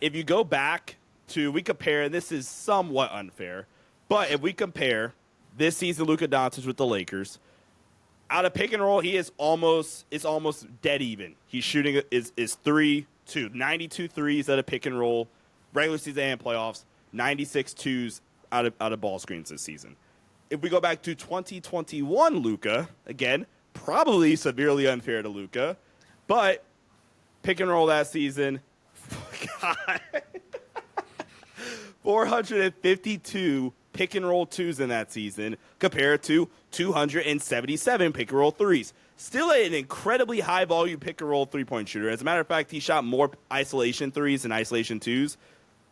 If you go back we compare, and this is somewhat unfair, but if we compare this season Luka Doncic with the Lakers, out of pick and roll, it's almost dead even. He's shooting is 92 threes out of pick and roll, regular season and playoffs, 96 twos out of ball screens this season. If we go back to 2021 Luka, again, probably severely unfair to Luka, but pick and roll that season, God, 452 pick and roll twos in that season compared to 277 pick and roll threes. Still an incredibly high volume pick and roll 3-point shooter. As a matter of fact, he shot more isolation threes than isolation twos.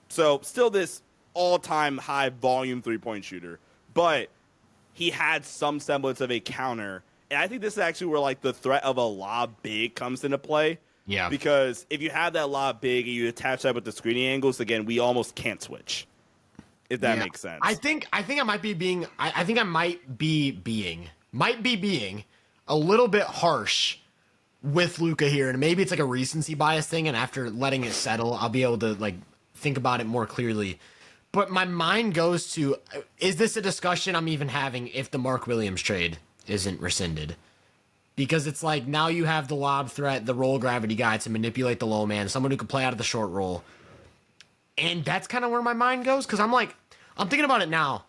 So still this all-time high volume 3-point shooter. But he had some semblance of a counter. And I think this is actually where the threat of a lob big comes into play. Yeah. Because if you have that lob big and you attach that with the screening angles, again, we almost can't switch. If that makes sense. I think I might be being a little bit harsh with Luka here, and maybe it's a recency bias thing, and after letting it settle, I'll be able to think about it more clearly. But my mind goes to, is this a discussion I'm even having if the Mark Williams trade isn't rescinded? Because it's now you have the lob threat, the roll gravity guy to manipulate the low man, someone who can play out of the short roll. And that's kind of where my mind goes, because I'm thinking about it now.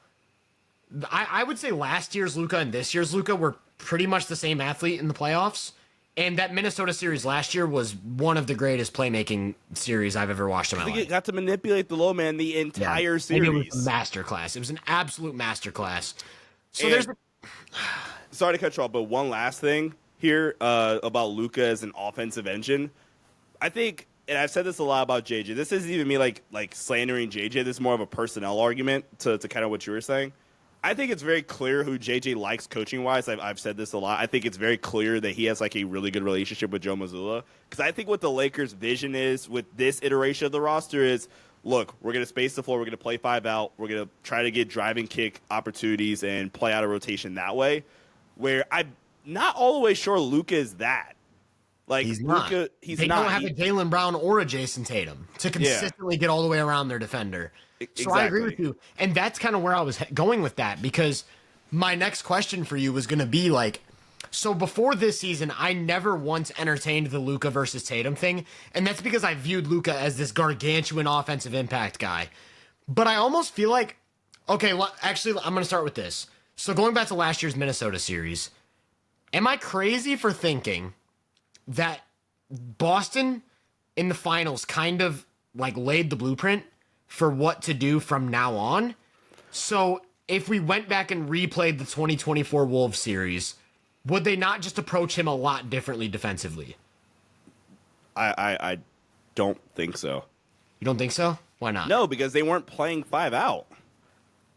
I would say last year's Luka and this year's Luka were pretty much the same athlete in the playoffs. And that Minnesota series last year was one of the greatest playmaking series I've ever watched in my life. It got to manipulate the low man the entire series. It was a masterclass. It was an absolute masterclass. So sorry to cut you off, but one last thing here about Luka as an offensive engine. I think, and I've said this a lot about JJ. This isn't even me slandering JJ. This is more of a personnel argument to kind of what you were saying. I think it's very clear who JJ likes coaching-wise. I've said this a lot. I think it's very clear that he has a really good relationship with Joe Mazzulla. Because I think what the Lakers' vision is with this iteration of the roster is, look, we're going to space the floor. We're going to play 5 out. We're going to try to get driving kick opportunities and play out a rotation that way. Where I'm not all the way sure Luka is that. He's Luka, not. They don't have a Jaylen Brown or a Jason Tatum to consistently get all the way around their defender. Exactly. So I agree with you. And that's kind of where I was going with that, because my next question for you was going to be so before this season, I never once entertained the Luka versus Tatum thing. And that's because I viewed Luka as this gargantuan offensive impact guy. But I almost feel okay, actually, I'm going to start with this. So going back to last year's Minnesota series, am I crazy for thinking that Boston in the finals kind of laid the blueprint for what to do from now on? So if we went back and replayed the 2024 Wolves series, would they not just approach him a lot differently defensively? I don't think so. You don't think so? Why not? No, because they weren't playing 5 out.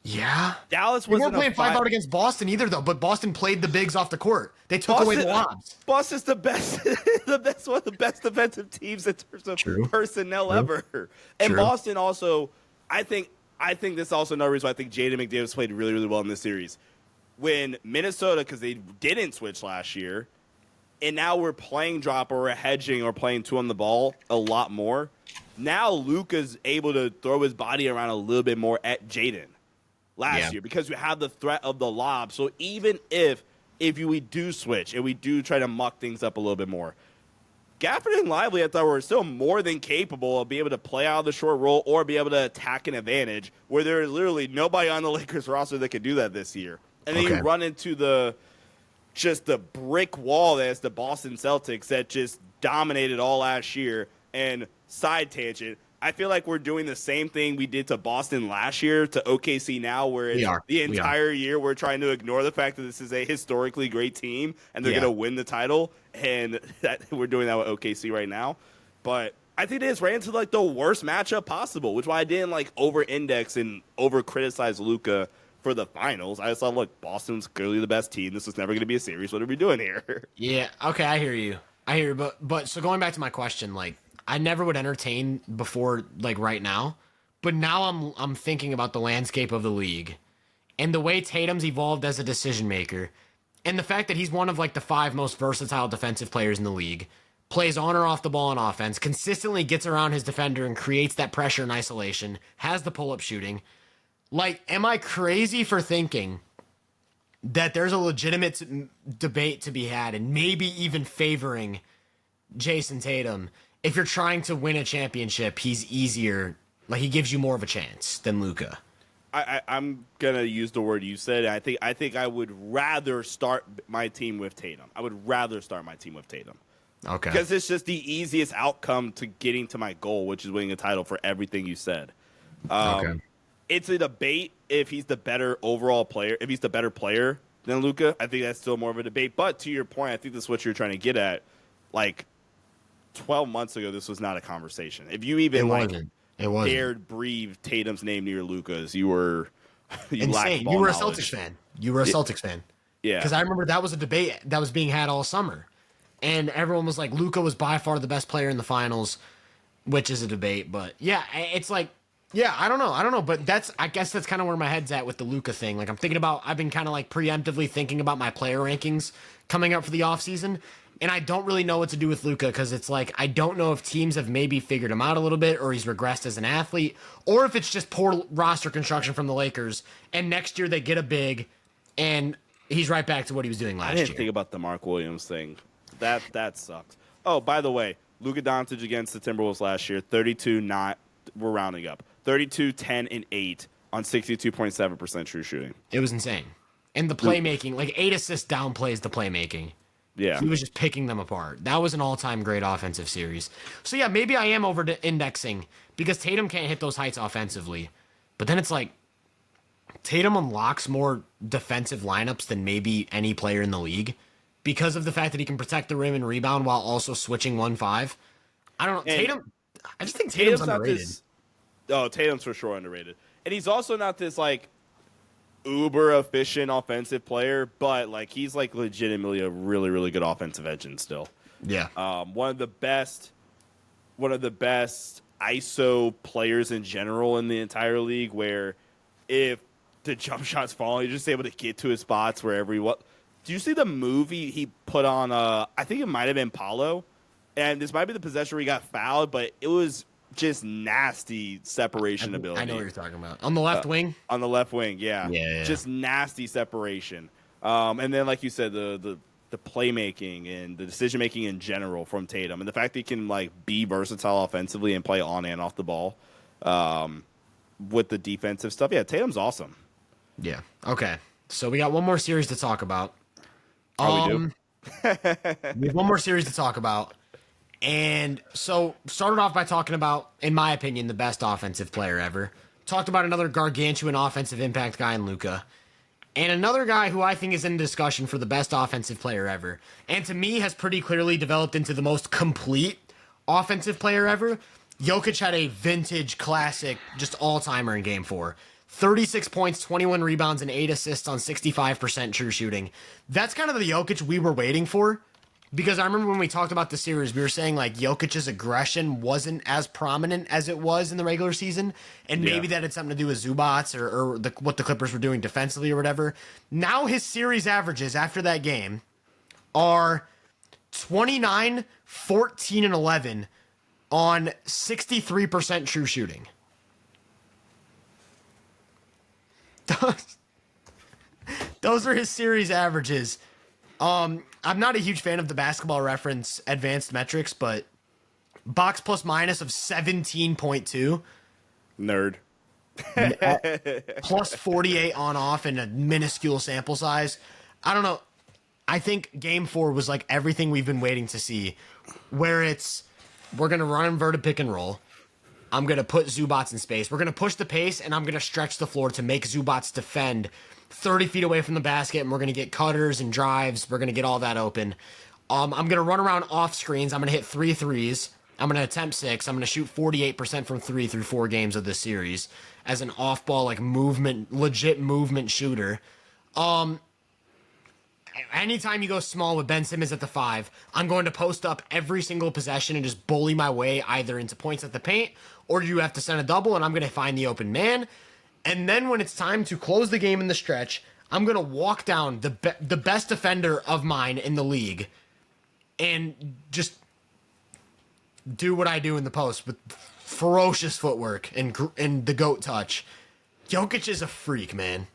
Yeah. Dallas They wasn't weren't playing 5 out against Boston either, though. But Boston played the bigs off the court. They took away the lobs. Boston's the best, one of the best defensive teams in terms of personnel ever. And Boston also, I think this is also another reason why I think Jaden McDavis played really, really well in this series. When Minnesota, because they didn't switch last year, and now we're playing drop or we're hedging or playing 2 on the ball a lot more. Now Luka's able to throw his body around a little bit more at Jaden last year because we have the threat of the lob. So even if we do switch and we do try to muck things up a little bit more, Gafford and Lively, I thought, were still more than capable of being able to play out of the short roll or be able to attack an advantage where there is literally nobody on the Lakers roster that could do that this year. And then you run into the brick wall that's the Boston Celtics that just dominated all last year. And side tangent, I feel like we're doing the same thing we did to Boston last year to OKC now, where it's the entire year we're trying to ignore the fact that this is a historically great team and they're going to win the title, and that we're doing that with OKC right now. But I think they just ran into like the worst matchup possible, which is why I didn't like over-index and over-criticize Luka for the finals. I just thought, look, Boston's clearly the best team. This is never going to be a series. What are we doing here? Yeah, okay, I hear you. But so going back to my question, like, I never would entertain before, like, right now. But now I'm thinking about the landscape of the league and the way Tatum's evolved as a decision maker and the fact that he's one of, like, the 5 most versatile defensive players in the league, plays on or off the ball on offense, consistently gets around his defender and creates that pressure and isolation, has the pull-up shooting. Like, am I crazy for thinking that there's a legitimate debate to be had and maybe even favoring Jason Tatum? If you're trying to win a championship, he's easier. Like, he gives you more of a chance than Luka. I'm gonna use the word you said. I think I would rather start my team with Tatum. Okay. Because it's just the easiest outcome to getting to my goal, which is winning a title for everything you said. Okay. It's a debate if he's the better overall player, if he's the better player than Luka. I think that's still more of a debate. But to your point, I think this is what you're trying to get at. Like, 12 months ago, this was not a conversation. If you even dared breathe Tatum's name near Luka's, you were insane. You were a Celtics fan. Yeah. Because I remember that was a debate that was being had all summer. And everyone was like, Luka was by far the best player in the finals, which is a debate. But yeah, it's like, yeah, I don't know. But I guess that's kind of where my head's at with the Luka thing. Like, I've been kind of like preemptively thinking about my player rankings coming up for the offseason. And I don't really know what to do with Luka because it's like, I don't know if teams have maybe figured him out a little bit or he's regressed as an athlete or if it's just poor roster construction from the Lakers. And next year they get a big and he's right back to what he was doing last year. I didn't think about the Mark Williams thing. That sucks. Oh, by the way, Luka Doncic against the Timberwolves last year, 32, we're rounding up, 32, 10, and 8 on 62.7% true shooting. It was insane. And the playmaking, like 8 assists downplays the playmaking. Yeah. He was just picking them apart. That was an all-time great offensive series. So, yeah, maybe I am over-indexing because Tatum can't hit those heights offensively. But then it's like Tatum unlocks more defensive lineups than maybe any player in the league because of the fact that he can protect the rim and rebound while also switching 1-5. I don't know. Tatum, I just think Tatum's underrated. Tatum's for sure underrated. And he's also not this, like, uber efficient offensive player, but like he's like legitimately a really, really good offensive engine still. Yeah. One of the best ISO players in general in the entire league, where if the jump shot's falling, he's just able to get to his spots wherever he was. Do you see the movie he put on? I think it might have been Paulo, and this might be the possession where he got fouled, but it was just nasty separation ability. I know what you're talking about. On the left wing? On the left wing, yeah. Just nasty separation. And then, like you said, the playmaking and the decision-making in general from Tatum. And the fact that he can, like, be versatile offensively and play on and off the ball with the defensive stuff. Yeah, Tatum's awesome. Yeah. Okay. So we got one more series to talk about. We do? We have one more series to talk about. And so started off by talking about, in my opinion, the best offensive player ever. Talked about another gargantuan offensive impact guy in Luka. And another guy who I think is in discussion for the best offensive player ever. And to me has pretty clearly developed into the most complete offensive player ever Jokic had a vintage classic, just all-timer in game 4. 36 points, 21 rebounds, and 8 assists on 65% true shooting. That's kind of the Jokic we were waiting for. Because I remember when we talked about the series, we were saying like Jokic's aggression wasn't as prominent as it was in the regular season, and maybe that had something to do with Zubats or what the Clippers were doing defensively or whatever. Now his series averages after that game are 29, 14, and 11 on 63% true shooting. Those are his series averages. I'm not a huge fan of the Basketball Reference advanced metrics, but box plus minus of 17.2. Nerd. Plus 48 on off in a minuscule sample size. I don't know. I think game 4 was like everything we've been waiting to see, where we're going to run inverted pick and roll. I'm going to put Zubats in space. We're going to push the pace, and I'm going to stretch the floor to make Zubats defend 30 feet away from the basket, and we're going to get cutters and drives. We're going to get all that open. I'm going to run around off screens. I'm going to hit 3 threes. I'm going to attempt 6. I'm going to shoot 48% from 3 through 4 games of this series as an off-ball, like legit movement shooter. Anytime you go small with Ben Simmons at the 5, I'm going to post up every single possession and just bully my way either into points at the paint, or you have to send a double, and I'm going to find the open man. And then when it's time to close the game in the stretch, I'm going to walk down the best defender of mine in the league and just do what I do in the post with ferocious footwork and the GOAT touch. Jokic is a freak, man.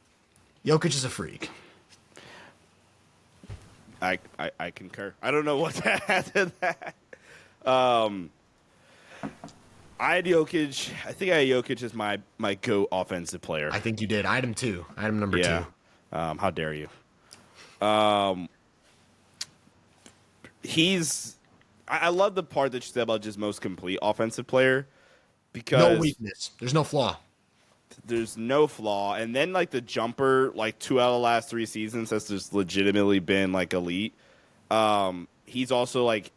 Jokic is a freak. I concur. I don't know what to add to that. I had Jokic. I think I had Jokic as my GOAT offensive player. I think you did. I had him too. I had him number 2. How dare you? I love the part that you said about just most complete offensive player, because no weakness. There's no flaw. There's no flaw. And then like the jumper, like 2 out of the last 3 seasons has just legitimately been like elite. He's also like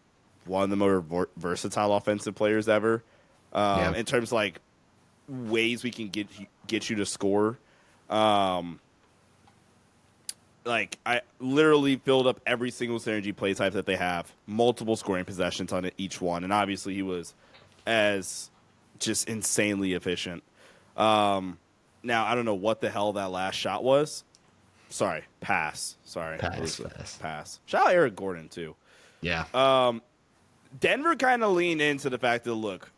one of the more versatile offensive players ever. In terms of like ways we can get you to score. Like I literally filled up every single synergy play type that they have, multiple scoring possessions on each one, and obviously he was as just insanely efficient. Now I don't know what the hell that last shot was. Sorry, pass. Sorry, pass. Shout out Eric Gordon too. Yeah. Denver kind of leaned into the fact that, look,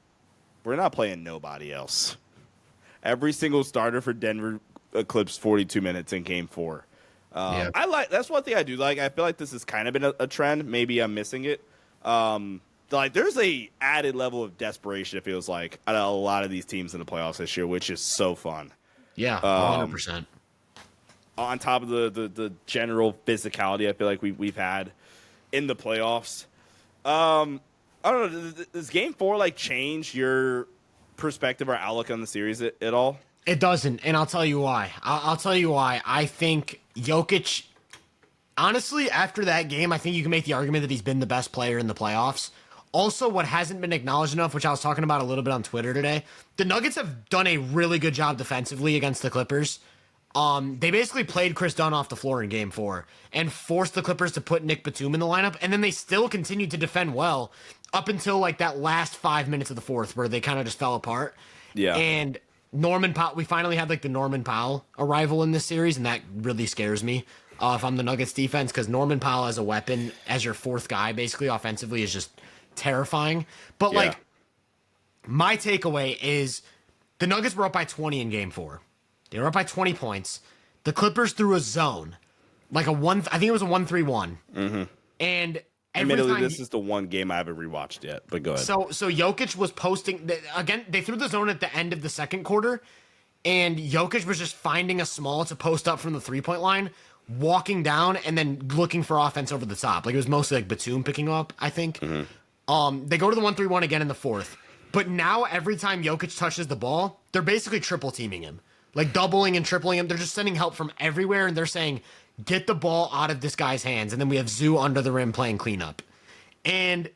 we're not playing nobody else. Every single starter for Denver eclipsed 42 minutes in Game 4. That's one thing I do like. I feel like this has kind of been a trend. Maybe I'm missing it. Like there's a added level of desperation, it feels like, out of a lot of these teams in the playoffs this year, which is so fun. Yeah, 100%. On top of the general physicality I feel like we've had in the playoffs. I don't know. Does Game 4 like change your perspective or outlook on the series at all? It doesn't, and I'll tell you why. I'll tell you why. I think Jokic, honestly, after that game, I think you can make the argument that he's been the best player in the playoffs. Also, what hasn't been acknowledged enough, which I was talking about a little bit on Twitter today, the Nuggets have done a really good job defensively against the Clippers. They basically played Chris Dunn off the floor in Game 4 and forced the Clippers to put Nick Batum in the lineup, and then they still continued to defend well up until like that last 5 minutes of the fourth where they kind of just fell apart. Yeah. And Norman Powell, we finally had like the Norman Powell arrival in this series, and that really scares me if I'm the Nuggets defense, because Norman Powell as a weapon, as your fourth guy, basically offensively, is just terrifying. But like, my takeaway is the Nuggets were up by 20 in Game 4. They were up by 20 points. The Clippers threw a zone, like I think it was a 1-3-1. Mm-hmm. And admittedly, this is the one game I haven't rewatched yet, but go ahead. So Jokic was posting, again, they threw the zone at the end of the second quarter, and Jokic was just finding a small to post up from the three-point line, walking down, and then looking for offense over the top. Like, it was mostly like Batum picking up, I think. Mm-hmm. They go to the 1-3-1 again in the fourth. But now, every time Jokic touches the ball, they're basically triple-teaming him. Like, doubling and tripling him. They're just sending help from everywhere, and they're saying, get the ball out of this guy's hands. And then we have Zoo under the rim playing cleanup. And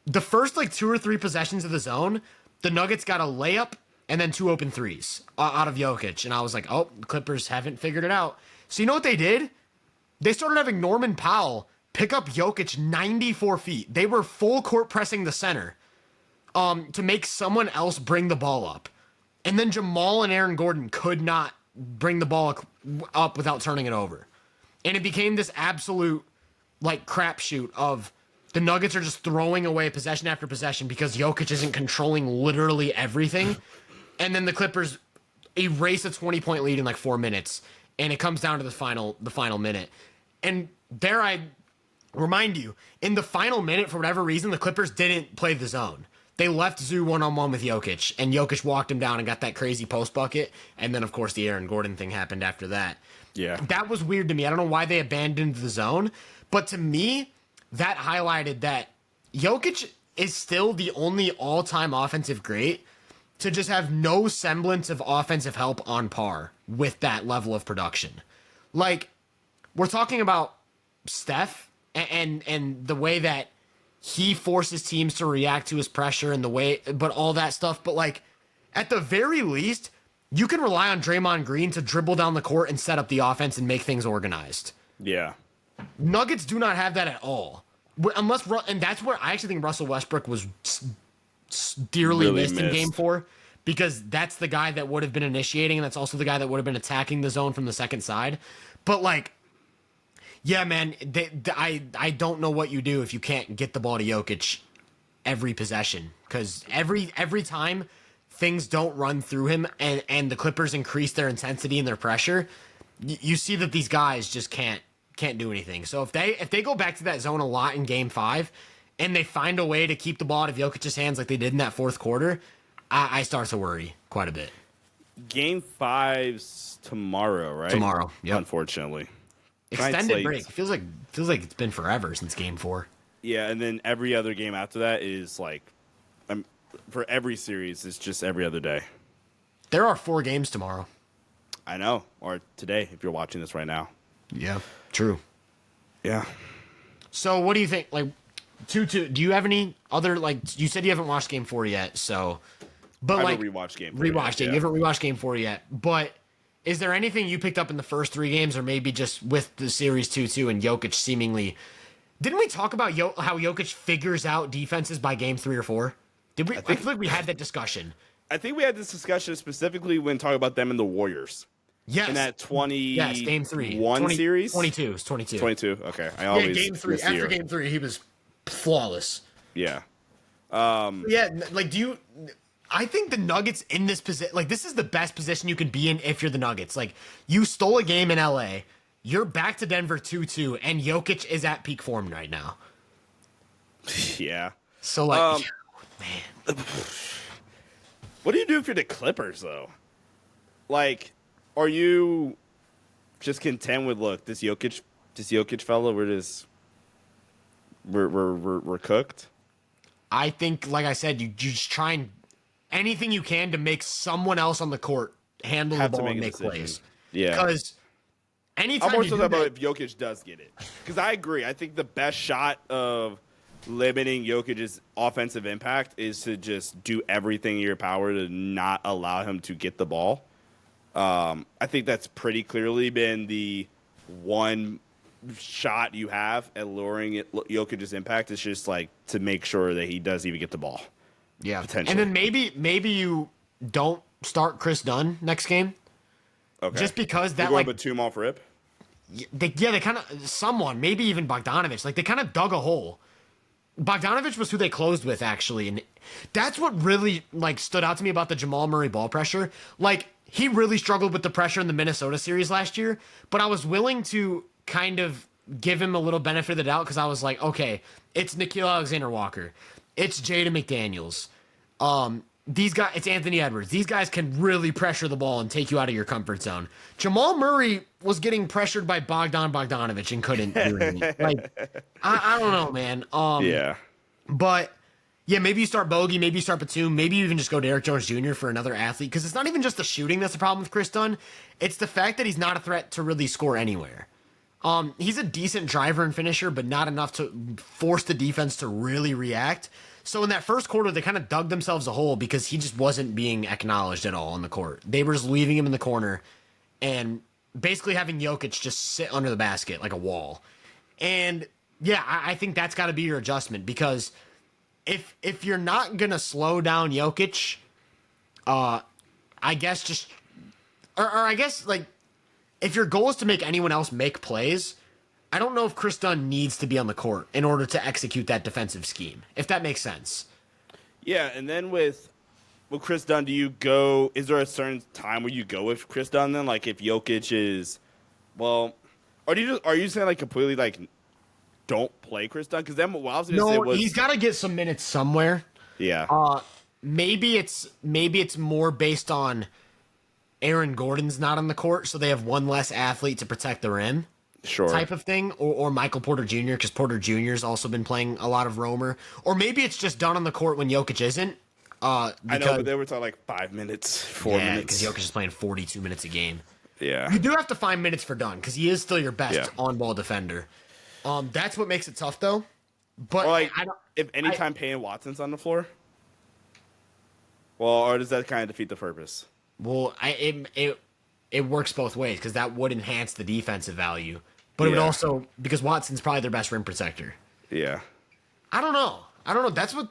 the first like 2 or 3 possessions of the zone, the Nuggets got a layup and then 2 open threes out of Jokic. And I was like, oh, the Clippers haven't figured it out. So you know what they did? They started having Norman Powell pick up Jokic 94 feet. They were full court pressing the center to make someone else bring the ball up. And then Jamal and Aaron Gordon could not bring the ball up without turning it over. And it became this absolute like crapshoot of the Nuggets are just throwing away possession after possession because Jokic isn't controlling literally everything. And then the Clippers erase a 20-point lead in like 4 minutes. And it comes down to the final minute. And there I remind you, in the final minute, for whatever reason, the Clippers didn't play the zone. They left Zoo one-on-one with Jokic, and Jokic walked him down and got that crazy post bucket. And then, of course, the Aaron Gordon thing happened after that. Yeah. That was weird to me. I don't know why they abandoned the zone. But to me, that highlighted that Jokic is still the only all-time offensive great to just have no semblance of offensive help on par with that level of production. Like, we're talking about Steph and the way that he forces teams to react to his pressure and the way, but all that stuff. But like, at the very least, you can rely on Draymond Green to dribble down the court and set up the offense and make things organized. Yeah. Nuggets do not have that at all. And that's where I actually think Russell Westbrook was dearly Really missed in Game 4, because that's the guy that would have been initiating, and that's also the guy that would have been attacking the zone from the second side. But like, yeah, man, I don't know what you do if you can't get the ball to Jokic every possession, because every time things don't run through him and the Clippers increase their intensity and their pressure, you see that these guys just can't do anything. So if they go back to that zone a lot in Game 5 and they find a way to keep the ball out of Jokic's hands like they did in that fourth quarter, I start to worry quite a bit. Game 5's tomorrow, right? Tomorrow, yep. Unfortunately. Extended break. Feels like it's been forever since Game 4. Yeah, and then every other game after that is like, for every series, it's just every other day. There are 4 games tomorrow. I know, or today if you're watching this right now. Yeah, true. Yeah. So what do you think? Like, 2-2. Do you have any other, like, you said you haven't watched Game 4 yet, so, but I like, haven't rewatched Game 4 rewatched yet, it. You haven't rewatched Game 4 yet, but is there anything you picked up in the first 3 games, or maybe just with the series 2-2 and Jokic seemingly? Didn't we talk about how Jokic figures out defenses by Game 3 or 4? Did we? I feel like we had that discussion. I think we had this discussion specifically when talking about them and the Warriors. Yes. In that 20 yes, Game 3. 1 series? 22. It's 22. 22. Okay. I always Game 3. After Game 3, he was flawless. Yeah. Yeah, like, I think the Nuggets in this position, like, this is the best position you can be in if you're the Nuggets. Like, you stole a game in LA, you're back to Denver 2-2, and Jokic is at peak form right now. Yeah. So, like, man. What do you do if you're the Clippers, though? Like, are you just content with, look, this Jokic fella, we're cooked? I think, like I said, you just try and anything you can to make someone else on the court handle the ball and make plays. Yeah. Because anytime I'm more you so do about that, if Jokic does get it. Because I agree. I think the best shot of limiting Jokic's offensive impact is to just do everything in your power to not allow him to get the ball. I think that's pretty clearly been the one shot you have at lowering Jokic's impact. It's just like to make sure that he does even get the ball. Yeah. Potentially. And then maybe you don't start Chris Dunn next game. Okay. Just because that, going like, Batum off rip? they kind of, maybe even Bogdanovich, like, they kind of dug a hole. Bogdanovich was who they closed with, actually, and that's what really, like, stood out to me about the Jamal Murray ball pressure. Like, he really struggled with the pressure in the Minnesota series last year, but I was willing to kind of give him a little benefit of the doubt because I was like, okay, it's Nickeil Alexander-Walker, it's Jaden McDaniels, these guys, it's Anthony Edwards. These guys can really pressure the ball and take you out of your comfort zone. Jamal Murray was getting pressured by Bogdanovich and couldn't do anything. Like, I don't know, man. Yeah. But yeah, maybe you start Bogey, maybe you start Batum, maybe you even just go Derrick Jones Jr. for another athlete, because it's not even just the shooting that's the problem with Chris Dunn. It's the fact that he's not a threat to really score anywhere. He's a decent driver and finisher, but not enough to force the defense to really react. So in that first quarter, they kind of dug themselves a hole because he just wasn't being acknowledged at all on the court. They were just leaving him in the corner and basically having Jokic just sit under the basket like a wall. And yeah, I think that's got to be your adjustment because if you're not gonna slow down Jokic, I guess just or I guess like if your goal is to make anyone else make plays, I don't know if Chris Dunn needs to be on the court in order to execute that defensive scheme, if that makes sense. Yeah, and then with Chris Dunn, do you go? Is there a certain time where you go with Chris Dunn? Then, like if Jokic is, well, or are you saying like completely like don't play Chris Dunn? Because then what I was going to say was he's got to get some minutes somewhere. Yeah. Maybe it's more based on Aaron Gordon's not on the court, so they have one less athlete to protect the rim. Sure. Type of thing, or Michael Porter Jr., because Porter Jr.'s also been playing a lot of roamer. Or maybe it's just done on the court when Jokic isn't. I know, but they were talking like 5 minutes, 4 minutes. Yeah, because Jokic is playing 42 minutes a game. Yeah. You do have to find minutes for Dunn, because he is still your best on-ball defender. That's what makes it tough, though. But or like, if anytime Payne Watson's on the floor, well, or does that kind of defeat the purpose? Well, it works both ways, because that would enhance the defensive value. But it would also, because Watson's probably their best rim protector. Yeah. I don't know. That's what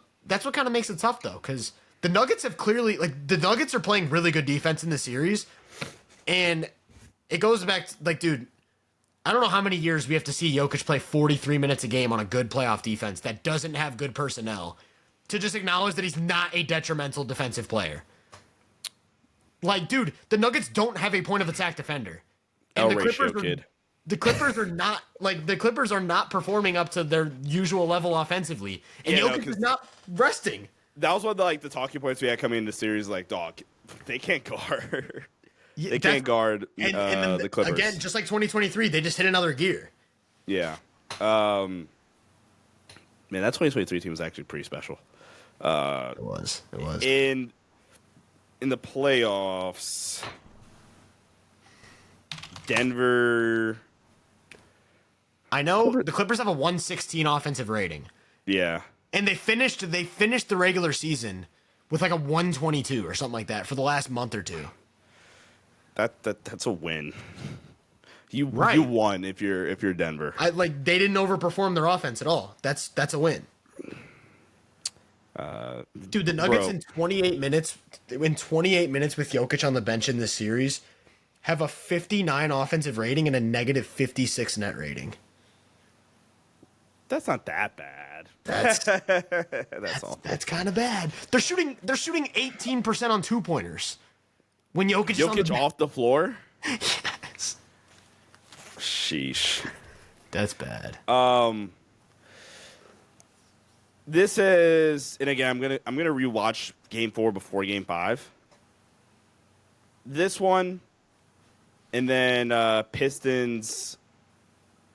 kind of makes it tough, though, because the Nuggets have clearly, like, the Nuggets are playing really good defense in the series, and it goes back to, like, dude, I don't know how many years we have to see Jokic play 43 minutes a game on a good playoff defense that doesn't have good personnel to just acknowledge that he's not a detrimental defensive player. Like, dude, the Nuggets don't have a point of attack defender. And the Clippers are not performing up to their usual level offensively. And Jokic is not resting. That was one of the talking points we had coming into the series, like, dog, they can't guard. They can't guard the Clippers. Again, just like 2023, they just hit another gear. Yeah. Man, that 2023 team was actually pretty special. It was. In the playoffs, Denver. I know the Clippers have a 116 offensive rating. Yeah. And they finished the regular season with like a 122 or something like that for the last month or two. That's a win. You won if you're Denver. They didn't overperform their offense at all. That's a win. Dude, the Nuggets in 28 minutes with Jokic on the bench in this series have a 59 offensive rating and a negative 56 net rating. That's not that bad. That's kind of bad. They're shooting 18% on 2-pointers. When Jokic is off the floor? Yes. Sheesh. That's bad. This is, and again, I'm gonna rewatch Game 4 before Game 5. This one, and then Pistons,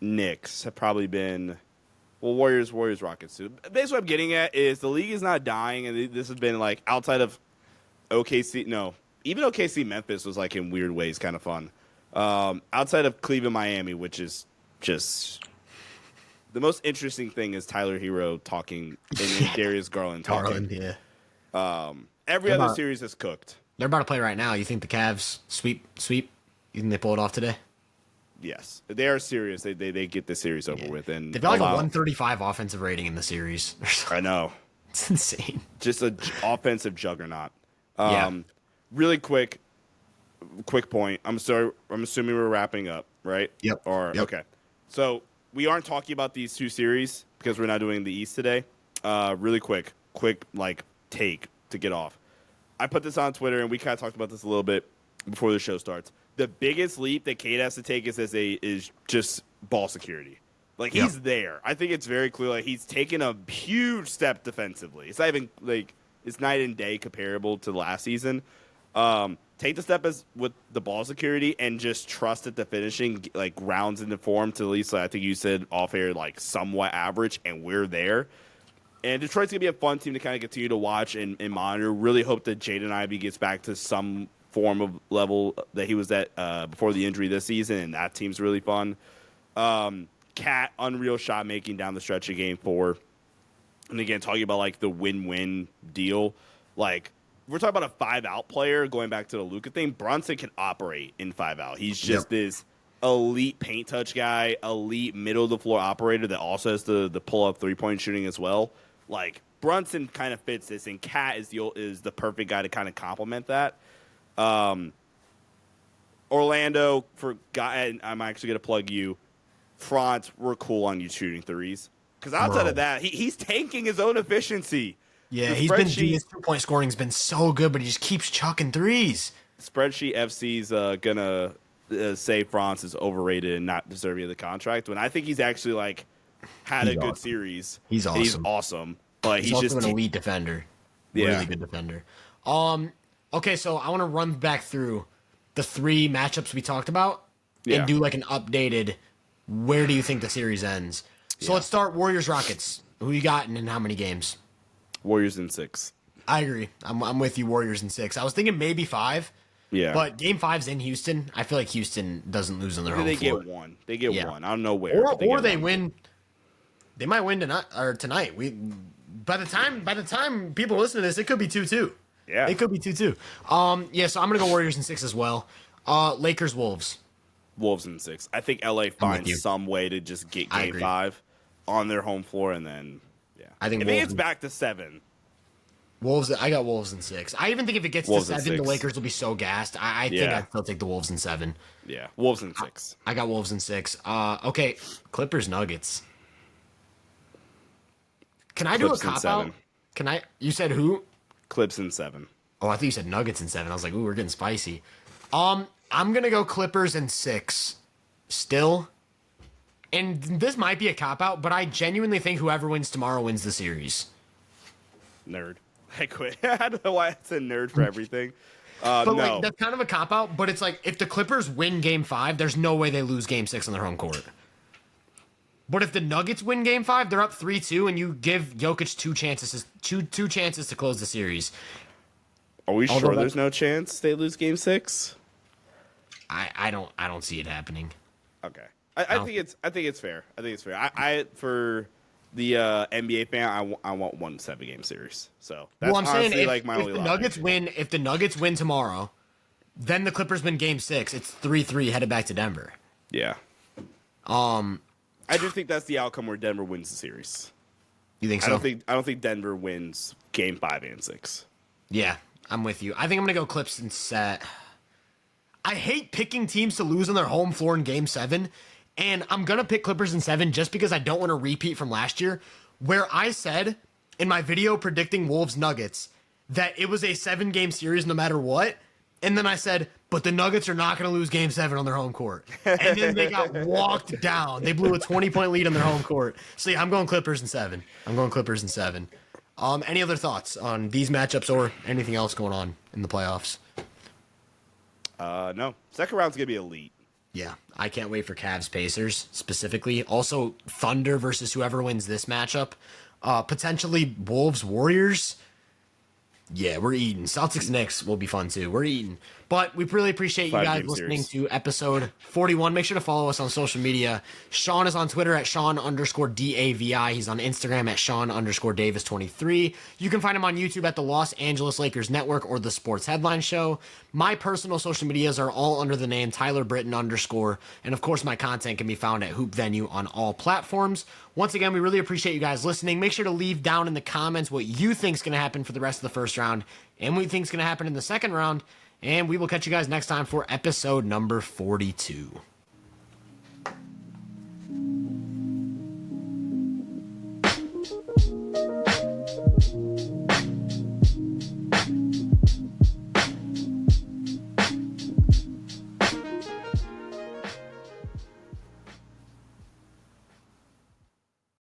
Knicks have probably been, well, Warriors, Rockets too. Basically, what I'm getting at is the league is not dying, and this has been like outside of OKC. No, even OKC, Memphis was like in weird ways kind of fun. Outside of Cleveland, Miami, which is just. The most interesting thing is Tyler Hero talking and Darius Garland talking. Yeah. Every other series is cooked. They're about to play right now. You think the Cavs sweep? You think they pull it off today? Yes. They are serious. They get the series over with. And they've got like a 135 offensive rating in the series. I know. It's insane. Just an offensive juggernaut. Yeah. Really quick point. I'm assuming we're wrapping up, right? Yep. Okay. So we aren't talking about these two series because we're not doing the East today. Really quick take to get off. I put this on Twitter, and we kind of talked about this a little bit before the show starts. The biggest leap that Cade has to take is just ball security. Like, he's there. I think it's very clear. Like, he's taken a huge step defensively. It's not even, it's night and day comparable to last season. Take the step with the ball security and just trust that the finishing, rounds into form to at least, I think you said off air, somewhat average, and we're there. And Detroit's going to be a fun team to kind of continue to watch and monitor. Really hope that Jaden Ivey gets back to some form of level that he was at before the injury this season, and that team's really fun. Cat, unreal shot making down the stretch of game 4. And again, talking about like the win-win deal, like we're talking about a 5-out player. Going back to the Luka thing, Brunson can operate in 5-out. He's just this elite paint touch guy, elite middle of the floor operator that also has the pull up 3-point shooting as well. Like Brunson kind of fits this, and Cat is the perfect guy to kind of complement that. Orlando, and I'm actually going to plug you. Franz, we're cool on you shooting threes. Because outside of that, he's tanking his own efficiency. Yeah, his 2-point scoring has been so good, but he just keeps chucking threes. Spreadsheet FC's going to say Franz is overrated and not deserving of the contract, when I think he's actually like had a good series. He's awesome. He's awesome. But he's also just an elite defender. Yeah. Really good defender. Okay, so I want to run back through the 3 matchups we talked about and do like an updated, where do you think the series ends? So let's start Warriors-Rockets. Who you got and in how many games? Warriors in 6. I agree. I'm with you, Warriors in 6. I was thinking maybe 5. Yeah. But game 5's in Houston. I feel like Houston doesn't lose on their home floor. They get one. They get one. I don't know where. Or they win. They might win tonight. By the time people listen to this, it could be 2-2. Yeah. It could be 2-2. So I'm gonna go Warriors in 6 as well. Lakers Wolves. Wolves in 6. I think LA finds some way to just get game 5 on their home floor, and then I think it's back to 7. Wolves. I got Wolves in 6. I even think if it gets to 7, the Lakers will be so gassed. I think I'd still take the Wolves in 7. Yeah, Wolves in 6. I got Wolves in 6. Okay, Clippers Nuggets. Can I do a cop out? Can I? You said who? Clips in 7. Oh, I thought you said Nuggets in 7. I was like, ooh, we're getting spicy. I'm gonna go Clippers in 6. Still. And this might be a cop out, but I genuinely think whoever wins tomorrow wins the series. Nerd. I quit. I don't know why I said nerd for everything. But no. like, that's kind of a cop out. But it's like if the Clippers win Game 5, there's no way they lose Game 6 on their home court. But if the Nuggets win Game 5, they're up 3-2, and you give Jokic two chances to close the series. Are we sure there's no chance they lose Game 6? I don't see it happening. Okay. I think it's fair. I think it's fair. I for the NBA fan, I want 1 7-game series. So that's I'm saying if my only if the Nuggets win tomorrow, then the Clippers win Game 6. It's 3-3 headed back to Denver. Yeah. I do think that's the outcome where Denver wins the series. You think so? I don't think Denver wins Game 5 and 6. Yeah, I'm with you. I think I'm gonna go Clips and set. I hate picking teams to lose on their home floor in Game 7, and I'm gonna pick Clippers in 7 just because I don't want to repeat from last year, where I said in my video predicting Wolves Nuggets that it was a 7-game series no matter what, and then I said, but the Nuggets are not going to lose Game 7 on their home court. And then they got walked down. They blew a 20-point lead on their home court. So, yeah, I'm going Clippers in 7. Any other thoughts on these matchups or anything else going on in the playoffs? No. Second round's going to be elite. Yeah, I can't wait for Cavs Pacers specifically. Also, Thunder versus whoever wins this matchup. Potentially Wolves Warriors. Yeah, we're eating. Celtics Knicks will be fun too. We're eating. But we really appreciate you guys listening to episode 41. Make sure to follow us on social media. Sean is on Twitter at Sean_DAVI. He's on Instagram at Sean_Davis23. You can find him on YouTube at the Los Angeles Lakers Network or the Sports Headline Show. My personal social medias are all under the name Britton_. And of course, my content can be found at Hoop Venue on all platforms. Once again, we really appreciate you guys listening. Make sure to leave down in the comments what you think is going to happen for the rest of the first round and what you think is going to happen in the second round. And we will catch you guys next time for episode number 42.